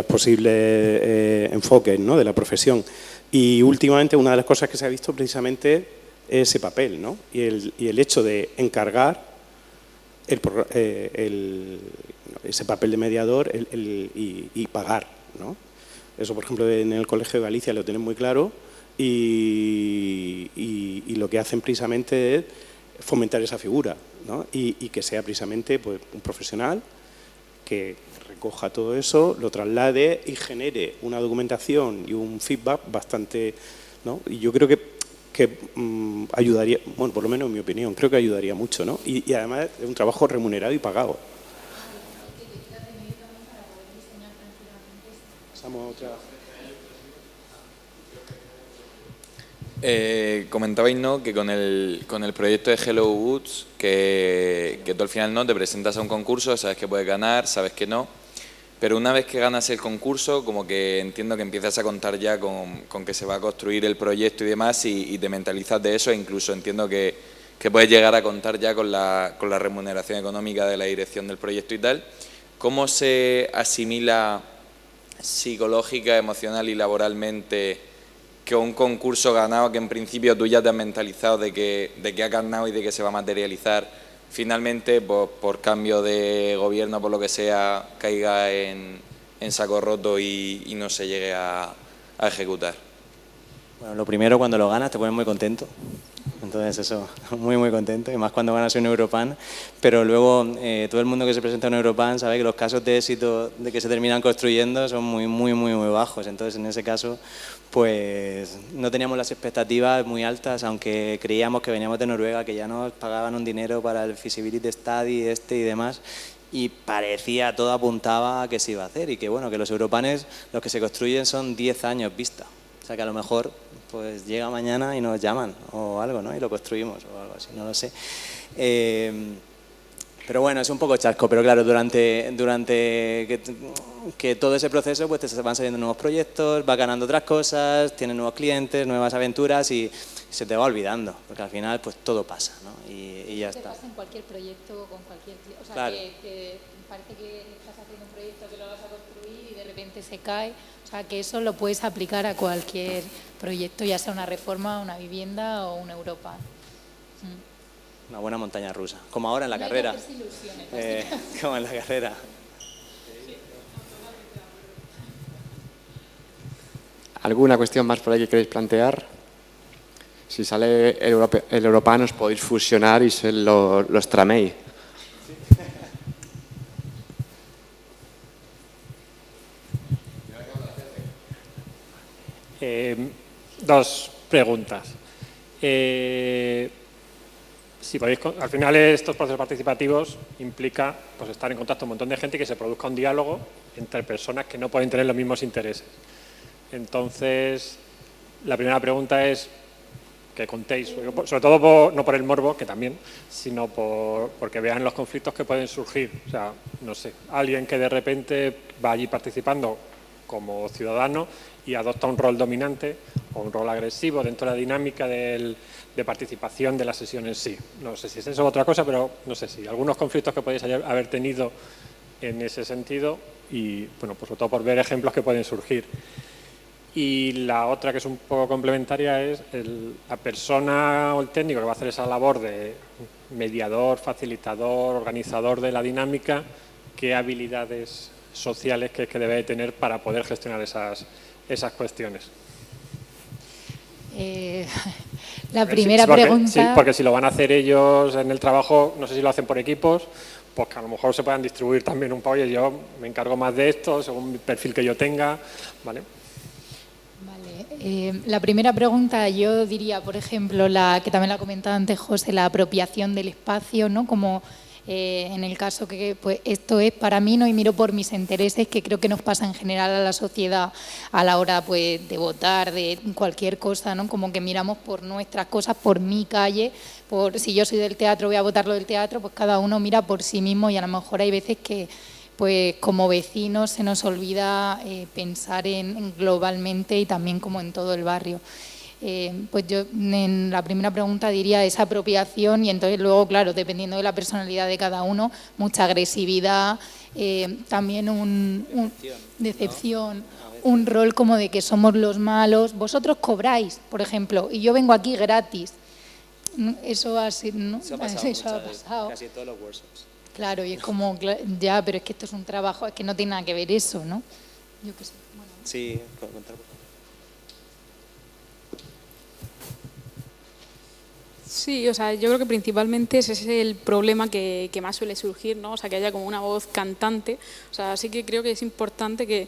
posibles enfoques, ¿no?, de la profesión. Y últimamente una de las cosas que se ha visto precisamente es ese papel, ¿no? Y el hecho de encargar ese papel de mediador y pagar, ¿no? Eso, por ejemplo, en el Colegio de Galicia lo tienen muy claro y lo que hacen precisamente es fomentar esa figura, ¿no? Y que sea precisamente pues, un profesional que recoja todo eso, lo traslade y genere una documentación y un feedback bastante, ¿no? Y yo creo que ayudaría, bueno, por lo menos en mi opinión, creo que ayudaría mucho, ¿no? Y además es un trabajo remunerado y pagado. Pasamos a otra. Comentabais, ¿no?, que con el proyecto de Hello Woods, que tú al final no te presentas a un concurso, sabes que puedes ganar, sabes que no, pero una vez que ganas el concurso, como que entiendo que empiezas a contar ya con que se va a construir el proyecto y demás, y te mentalizas de eso, e incluso entiendo que puedes llegar a contar ya con la remuneración económica de la dirección del proyecto y tal. ¿Cómo se asimila psicológica, emocional y laboralmente que un concurso ganado, que en principio tú ya te has mentalizado de que ha ganado y de que se va a materializar, finalmente por cambio de gobierno, por lo que sea, caiga en saco roto y no se llegue a ejecutar? Bueno, lo primero, cuando lo ganas te pones muy contento. Entonces eso, muy muy contento, y más cuando ganas un Europan, pero luego todo el mundo que se presenta a un Europan sabe que los casos de éxito de que se terminan construyendo son muy muy muy muy bajos. Entonces en ese caso pues no teníamos las expectativas muy altas, aunque creíamos que veníamos de Noruega, que ya nos pagaban un dinero para el Feasibility Study y demás, y parecía, todo apuntaba a que se iba a hacer, y que bueno, que los Europanes, los que se construyen son 10 años vista, o sea que a lo mejor pues llega mañana y nos llaman o algo, ¿no?, y lo construimos o algo así, no lo sé. Pero bueno, es un poco chasco, pero claro, durante que todo ese proceso pues te van saliendo nuevos proyectos, vas ganando otras cosas, tienes nuevos clientes, nuevas aventuras y se te va olvidando, porque al final pues todo pasa, ¿no? Y ya está. Pasa en cualquier proyecto con cualquier cliente. O sea, claro. que parece que estás haciendo un proyecto que lo vas a construir y de repente se cae. O sea, que eso lo puedes aplicar a cualquier proyecto, ya sea una reforma, una vivienda o una Europa. Una buena montaña rusa, como ahora en la carrera. Como en la carrera. ¿Alguna cuestión más por ahí que queréis plantear? Si sale el Europa, os podéis fusionar y ser los Tramei. Dos preguntas. Si podéis, al final estos procesos participativos implica pues, estar en contacto con un montón de gente y que se produzca un diálogo entre personas que no pueden tener los mismos intereses. Entonces, la primera pregunta es que contéis, sobre todo no por el morbo, que también, sino porque vean los conflictos que pueden surgir. O sea, no sé, alguien que de repente va allí participando como ciudadano y adopta un rol dominante o un rol agresivo dentro de la dinámica de participación de la sesión en sí. No sé si es eso o otra cosa, pero no sé si algunos conflictos que podéis haber tenido en ese sentido y, bueno, pues sobre todo por ver ejemplos que pueden surgir. Y la otra, que es un poco complementaria, es la persona o el técnico que va a hacer esa labor de mediador, facilitador, organizador de la dinámica, qué habilidades sociales que debe tener para poder gestionar esas cuestiones. La primera pregunta... Sí, porque si lo van a hacer ellos en el trabajo, no sé si lo hacen por equipos, pues que a lo mejor se puedan distribuir también un poco. Oye, yo me encargo más de esto, según el perfil que yo tenga, ¿vale? La primera pregunta yo diría, por ejemplo, que también la ha comentado antes José, la apropiación del espacio, ¿no? Como en el caso que pues, esto es para mí, ¿no? Y miro por mis intereses, que creo que nos pasa en general a la sociedad a la hora pues, de votar, de cualquier cosa, ¿no? Como que miramos por nuestras cosas, por mi calle, si yo soy del teatro voy a votar lo del teatro, pues cada uno mira por sí mismo y a lo mejor hay veces que pues como vecinos se nos olvida pensar en globalmente y también como en todo el barrio. Pues yo en la primera pregunta diría esa apropiación y entonces luego, claro, dependiendo de la personalidad de cada uno, mucha agresividad, también decepción, un rol como de que somos los malos. Vosotros cobráis, por ejemplo, y yo vengo aquí gratis. Eso ha pasado. Casi todos los workshops. Claro, y es como, ya, pero es que esto es un trabajo, es que no tiene nada que ver eso, ¿no? Yo qué sé. Bueno. Sí, contar, por favor. Sí, o sea, yo creo que principalmente ese es el problema que más suele surgir, ¿no? O sea, que haya como una voz cantante. O sea, sí que creo que es importante que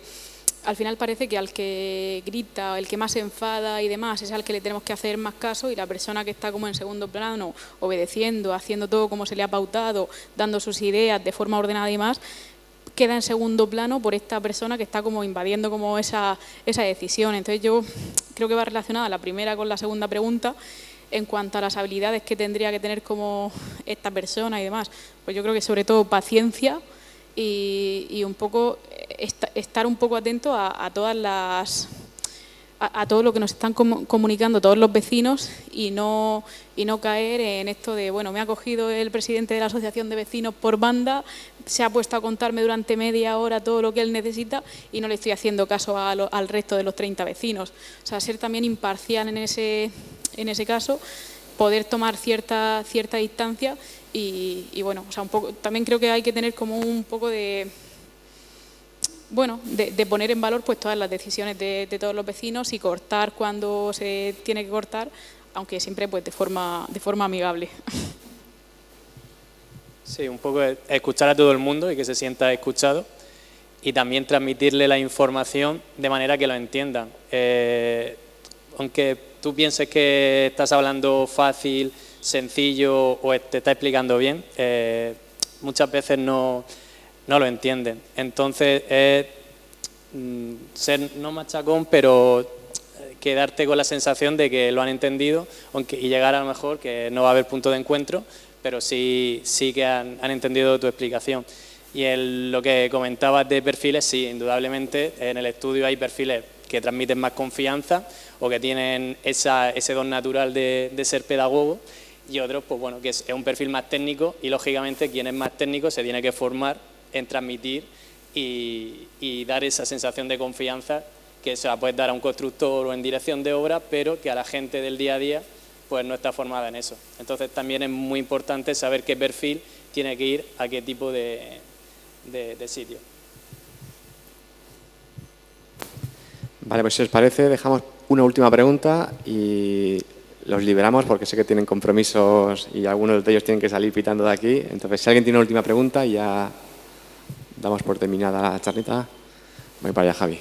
al final parece que al que grita, el que más se enfada y demás, es al que le tenemos que hacer más caso y la persona que está como en segundo plano, obedeciendo, haciendo todo como se le ha pautado, dando sus ideas de forma ordenada y más, queda en segundo plano por esta persona que está como invadiendo como esa decisión. Entonces yo creo que va relacionada la primera con la segunda pregunta en cuanto a las habilidades que tendría que tener como esta persona y demás. Pues yo creo que sobre todo paciencia y un poco estar un poco atento a todas a todo lo que nos están comunicando todos los vecinos y no caer en esto de, bueno, me ha cogido el presidente de la asociación de vecinos por banda, se ha puesto a contarme durante media hora todo lo que él necesita y no le estoy haciendo caso al resto de los 30 vecinos. O sea, ser también imparcial en ese caso, poder tomar cierta distancia y bueno, o sea, un poco, también creo que hay que tener como un poco de poner en valor pues todas las decisiones de todos los vecinos y cortar cuando se tiene que cortar, aunque siempre pues de forma amigable. Sí, un poco escuchar a todo el mundo y que se sienta escuchado y también transmitirle la información de manera que lo entiendan. Aunque tú pienses que estás hablando fácil, sencillo o te está explicando bien, muchas veces no lo entienden. Entonces es ser no machacón, pero quedarte con la sensación de que lo han entendido y llegar a lo mejor que no va a haber punto de encuentro, pero sí que han entendido tu explicación. Y lo que comentabas de perfiles, sí, indudablemente en el estudio hay perfiles que transmiten más confianza o que tienen ese don natural de ser pedagogo, y otros, pues bueno, que es un perfil más técnico, y lógicamente quien es más técnico se tiene que formar en transmitir y dar esa sensación de confianza que se la puedes dar a un constructor o en dirección de obra, pero que a la gente del día a día pues no está formada en eso. Entonces también es muy importante saber qué perfil tiene que ir a qué tipo de sitio. Vale, pues si os parece, dejamos una última pregunta y los liberamos porque sé que tienen compromisos y algunos de ellos tienen que salir pitando de aquí. Entonces, si alguien tiene una última pregunta, ya damos por terminada la charlita. Voy para allá, Javi.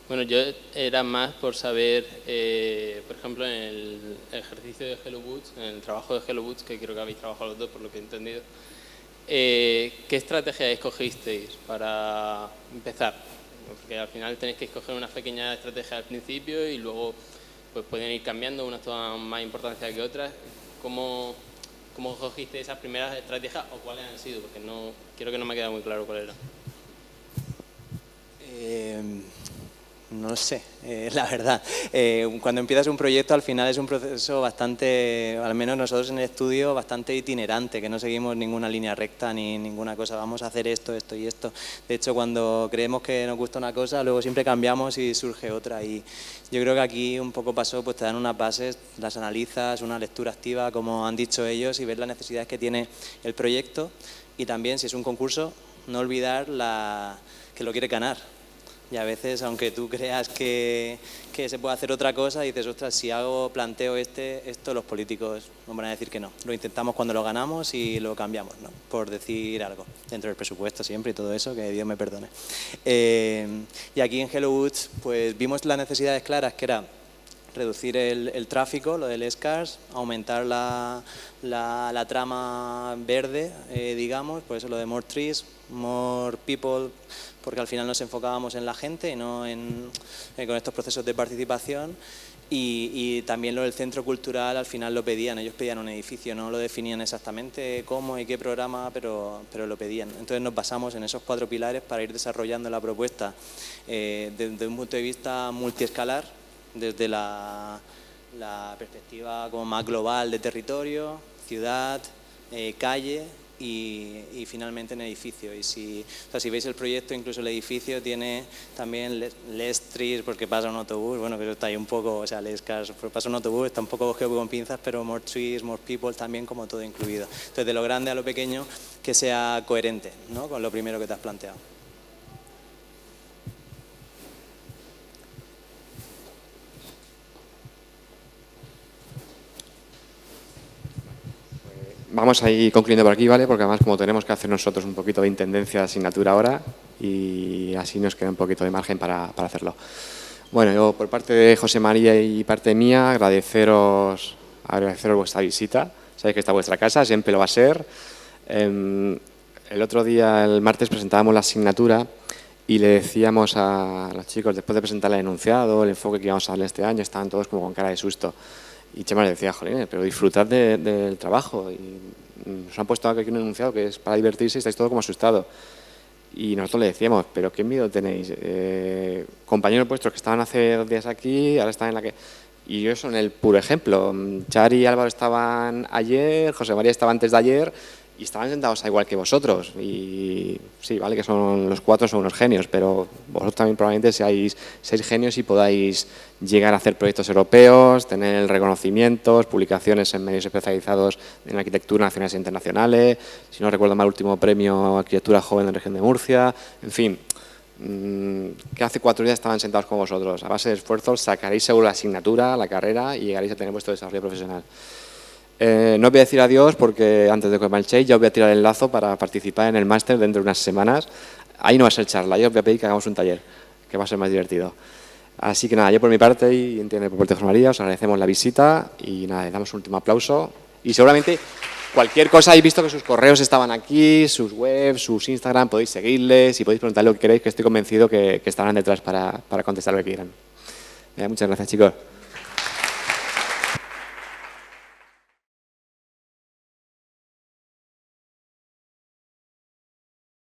Bueno, yo era más por saber, por ejemplo, en el ejercicio de Hello Boots, en el trabajo de Hello Boots, que creo que habéis trabajado los dos por lo que he entendido, ¿qué estrategia escogisteis para empezar? Porque al final tenéis que escoger una pequeña estrategia al principio y luego pues pueden ir cambiando, unas toman más importancia que otras. ¿Cómo escogisteis esas primeras estrategias o cuáles han sido? Porque creo que no me queda muy claro cuál era. No lo sé, la verdad. Cuando empiezas un proyecto al final es un proceso bastante, al menos nosotros en el estudio, bastante itinerante, que no seguimos ninguna línea recta ni ninguna cosa. Vamos a hacer esto, esto y esto. De hecho, cuando creemos que nos gusta una cosa, luego siempre cambiamos y surge otra. Y yo creo que aquí un poco pasó, pues te dan unas bases, las analizas, una lectura activa, como han dicho ellos, y ves las necesidades que tiene el proyecto. Y también, si es un concurso, no olvidar que lo quiere ganar. Y a veces, aunque tú creas que se puede hacer otra cosa, dices, ostras, si planteo esto, los políticos nos van a decir que no. Lo intentamos cuando lo ganamos y lo cambiamos, ¿no? Por decir algo, dentro del presupuesto siempre y todo eso, que Dios me perdone. Y aquí en Hello Boots, pues vimos las necesidades claras, que era reducir el tráfico, lo del SCARS, aumentar la trama verde, digamos, por eso lo de more trees, more people, porque al final nos enfocábamos en la gente y no con estos procesos de participación. Y también lo del centro cultural al final lo pedían, ellos pedían un edificio, no lo definían exactamente cómo y qué programa, pero lo pedían. Entonces nos basamos en esos 4 pilares para ir desarrollando la propuesta desde un punto de vista multiescalar, desde la perspectiva como más global de territorio, ciudad, calle y finalmente en edificio. Y si veis el proyecto, incluso el edificio tiene también less trees porque pasa un autobús, bueno, que eso está ahí un poco, o sea, less cars, pasa un autobús, está un poco cogido con pinzas, pero more trees, more people también, como todo incluido. Entonces, de lo grande a lo pequeño, que sea coherente, ¿no?, con lo primero que te has planteado. Vamos a ir concluyendo por aquí, ¿vale? Porque además como tenemos que hacer nosotros un poquito de intendencia de asignatura ahora y así nos queda un poquito de margen para hacerlo. Bueno, yo por parte de José María y parte mía agradeceros vuestra visita. Sabéis que esta es vuestra casa, siempre lo va a ser. El otro día, el martes, presentábamos la asignatura y le decíamos a los chicos, después de presentar el enunciado, el enfoque que íbamos a darle este año, estaban todos como con cara de susto. Y Chema le decía, jolín, pero disfrutad del trabajo. Y nos han puesto aquí un enunciado que es para divertirse y estáis todos como asustados. Y nosotros le decíamos, pero qué miedo tenéis. Compañeros vuestros que estaban hace 2 días aquí, ahora están en la que... Y yo son el puro ejemplo. Chari y Álvaro estaban ayer, José María estaba antes de ayer y estaban sentados igual que vosotros. Y sí, vale que son los 4 son unos genios, pero vosotros también probablemente seáis 6 genios y podáis llegar a hacer proyectos europeos, tener reconocimientos, publicaciones en medios especializados en arquitectura nacionales e internacionales, si no recuerdo mal, el último premio Arquitectura Joven en la región de Murcia, en fin, que hace 4 días estaban sentados con vosotros. A base de esfuerzos sacaréis seguro la asignatura, la carrera y llegaréis a tener vuestro desarrollo profesional. No os voy a decir adiós porque antes de que marchéis ya os voy a tirar el lazo para participar en el máster dentro de unas semanas. Ahí no va a ser charla, yo os voy a pedir que hagamos un taller, que va a ser más divertido. Así que nada, yo por mi parte y entiendo por parte de José María, os agradecemos la visita y nada, le damos un último aplauso y seguramente Cualquier cosa, habéis visto que sus correos estaban aquí, sus webs, sus Instagram, podéis seguirles y podéis preguntar lo que queréis, que estoy convencido que estarán detrás para contestar lo que quieran. Muchas gracias, chicos.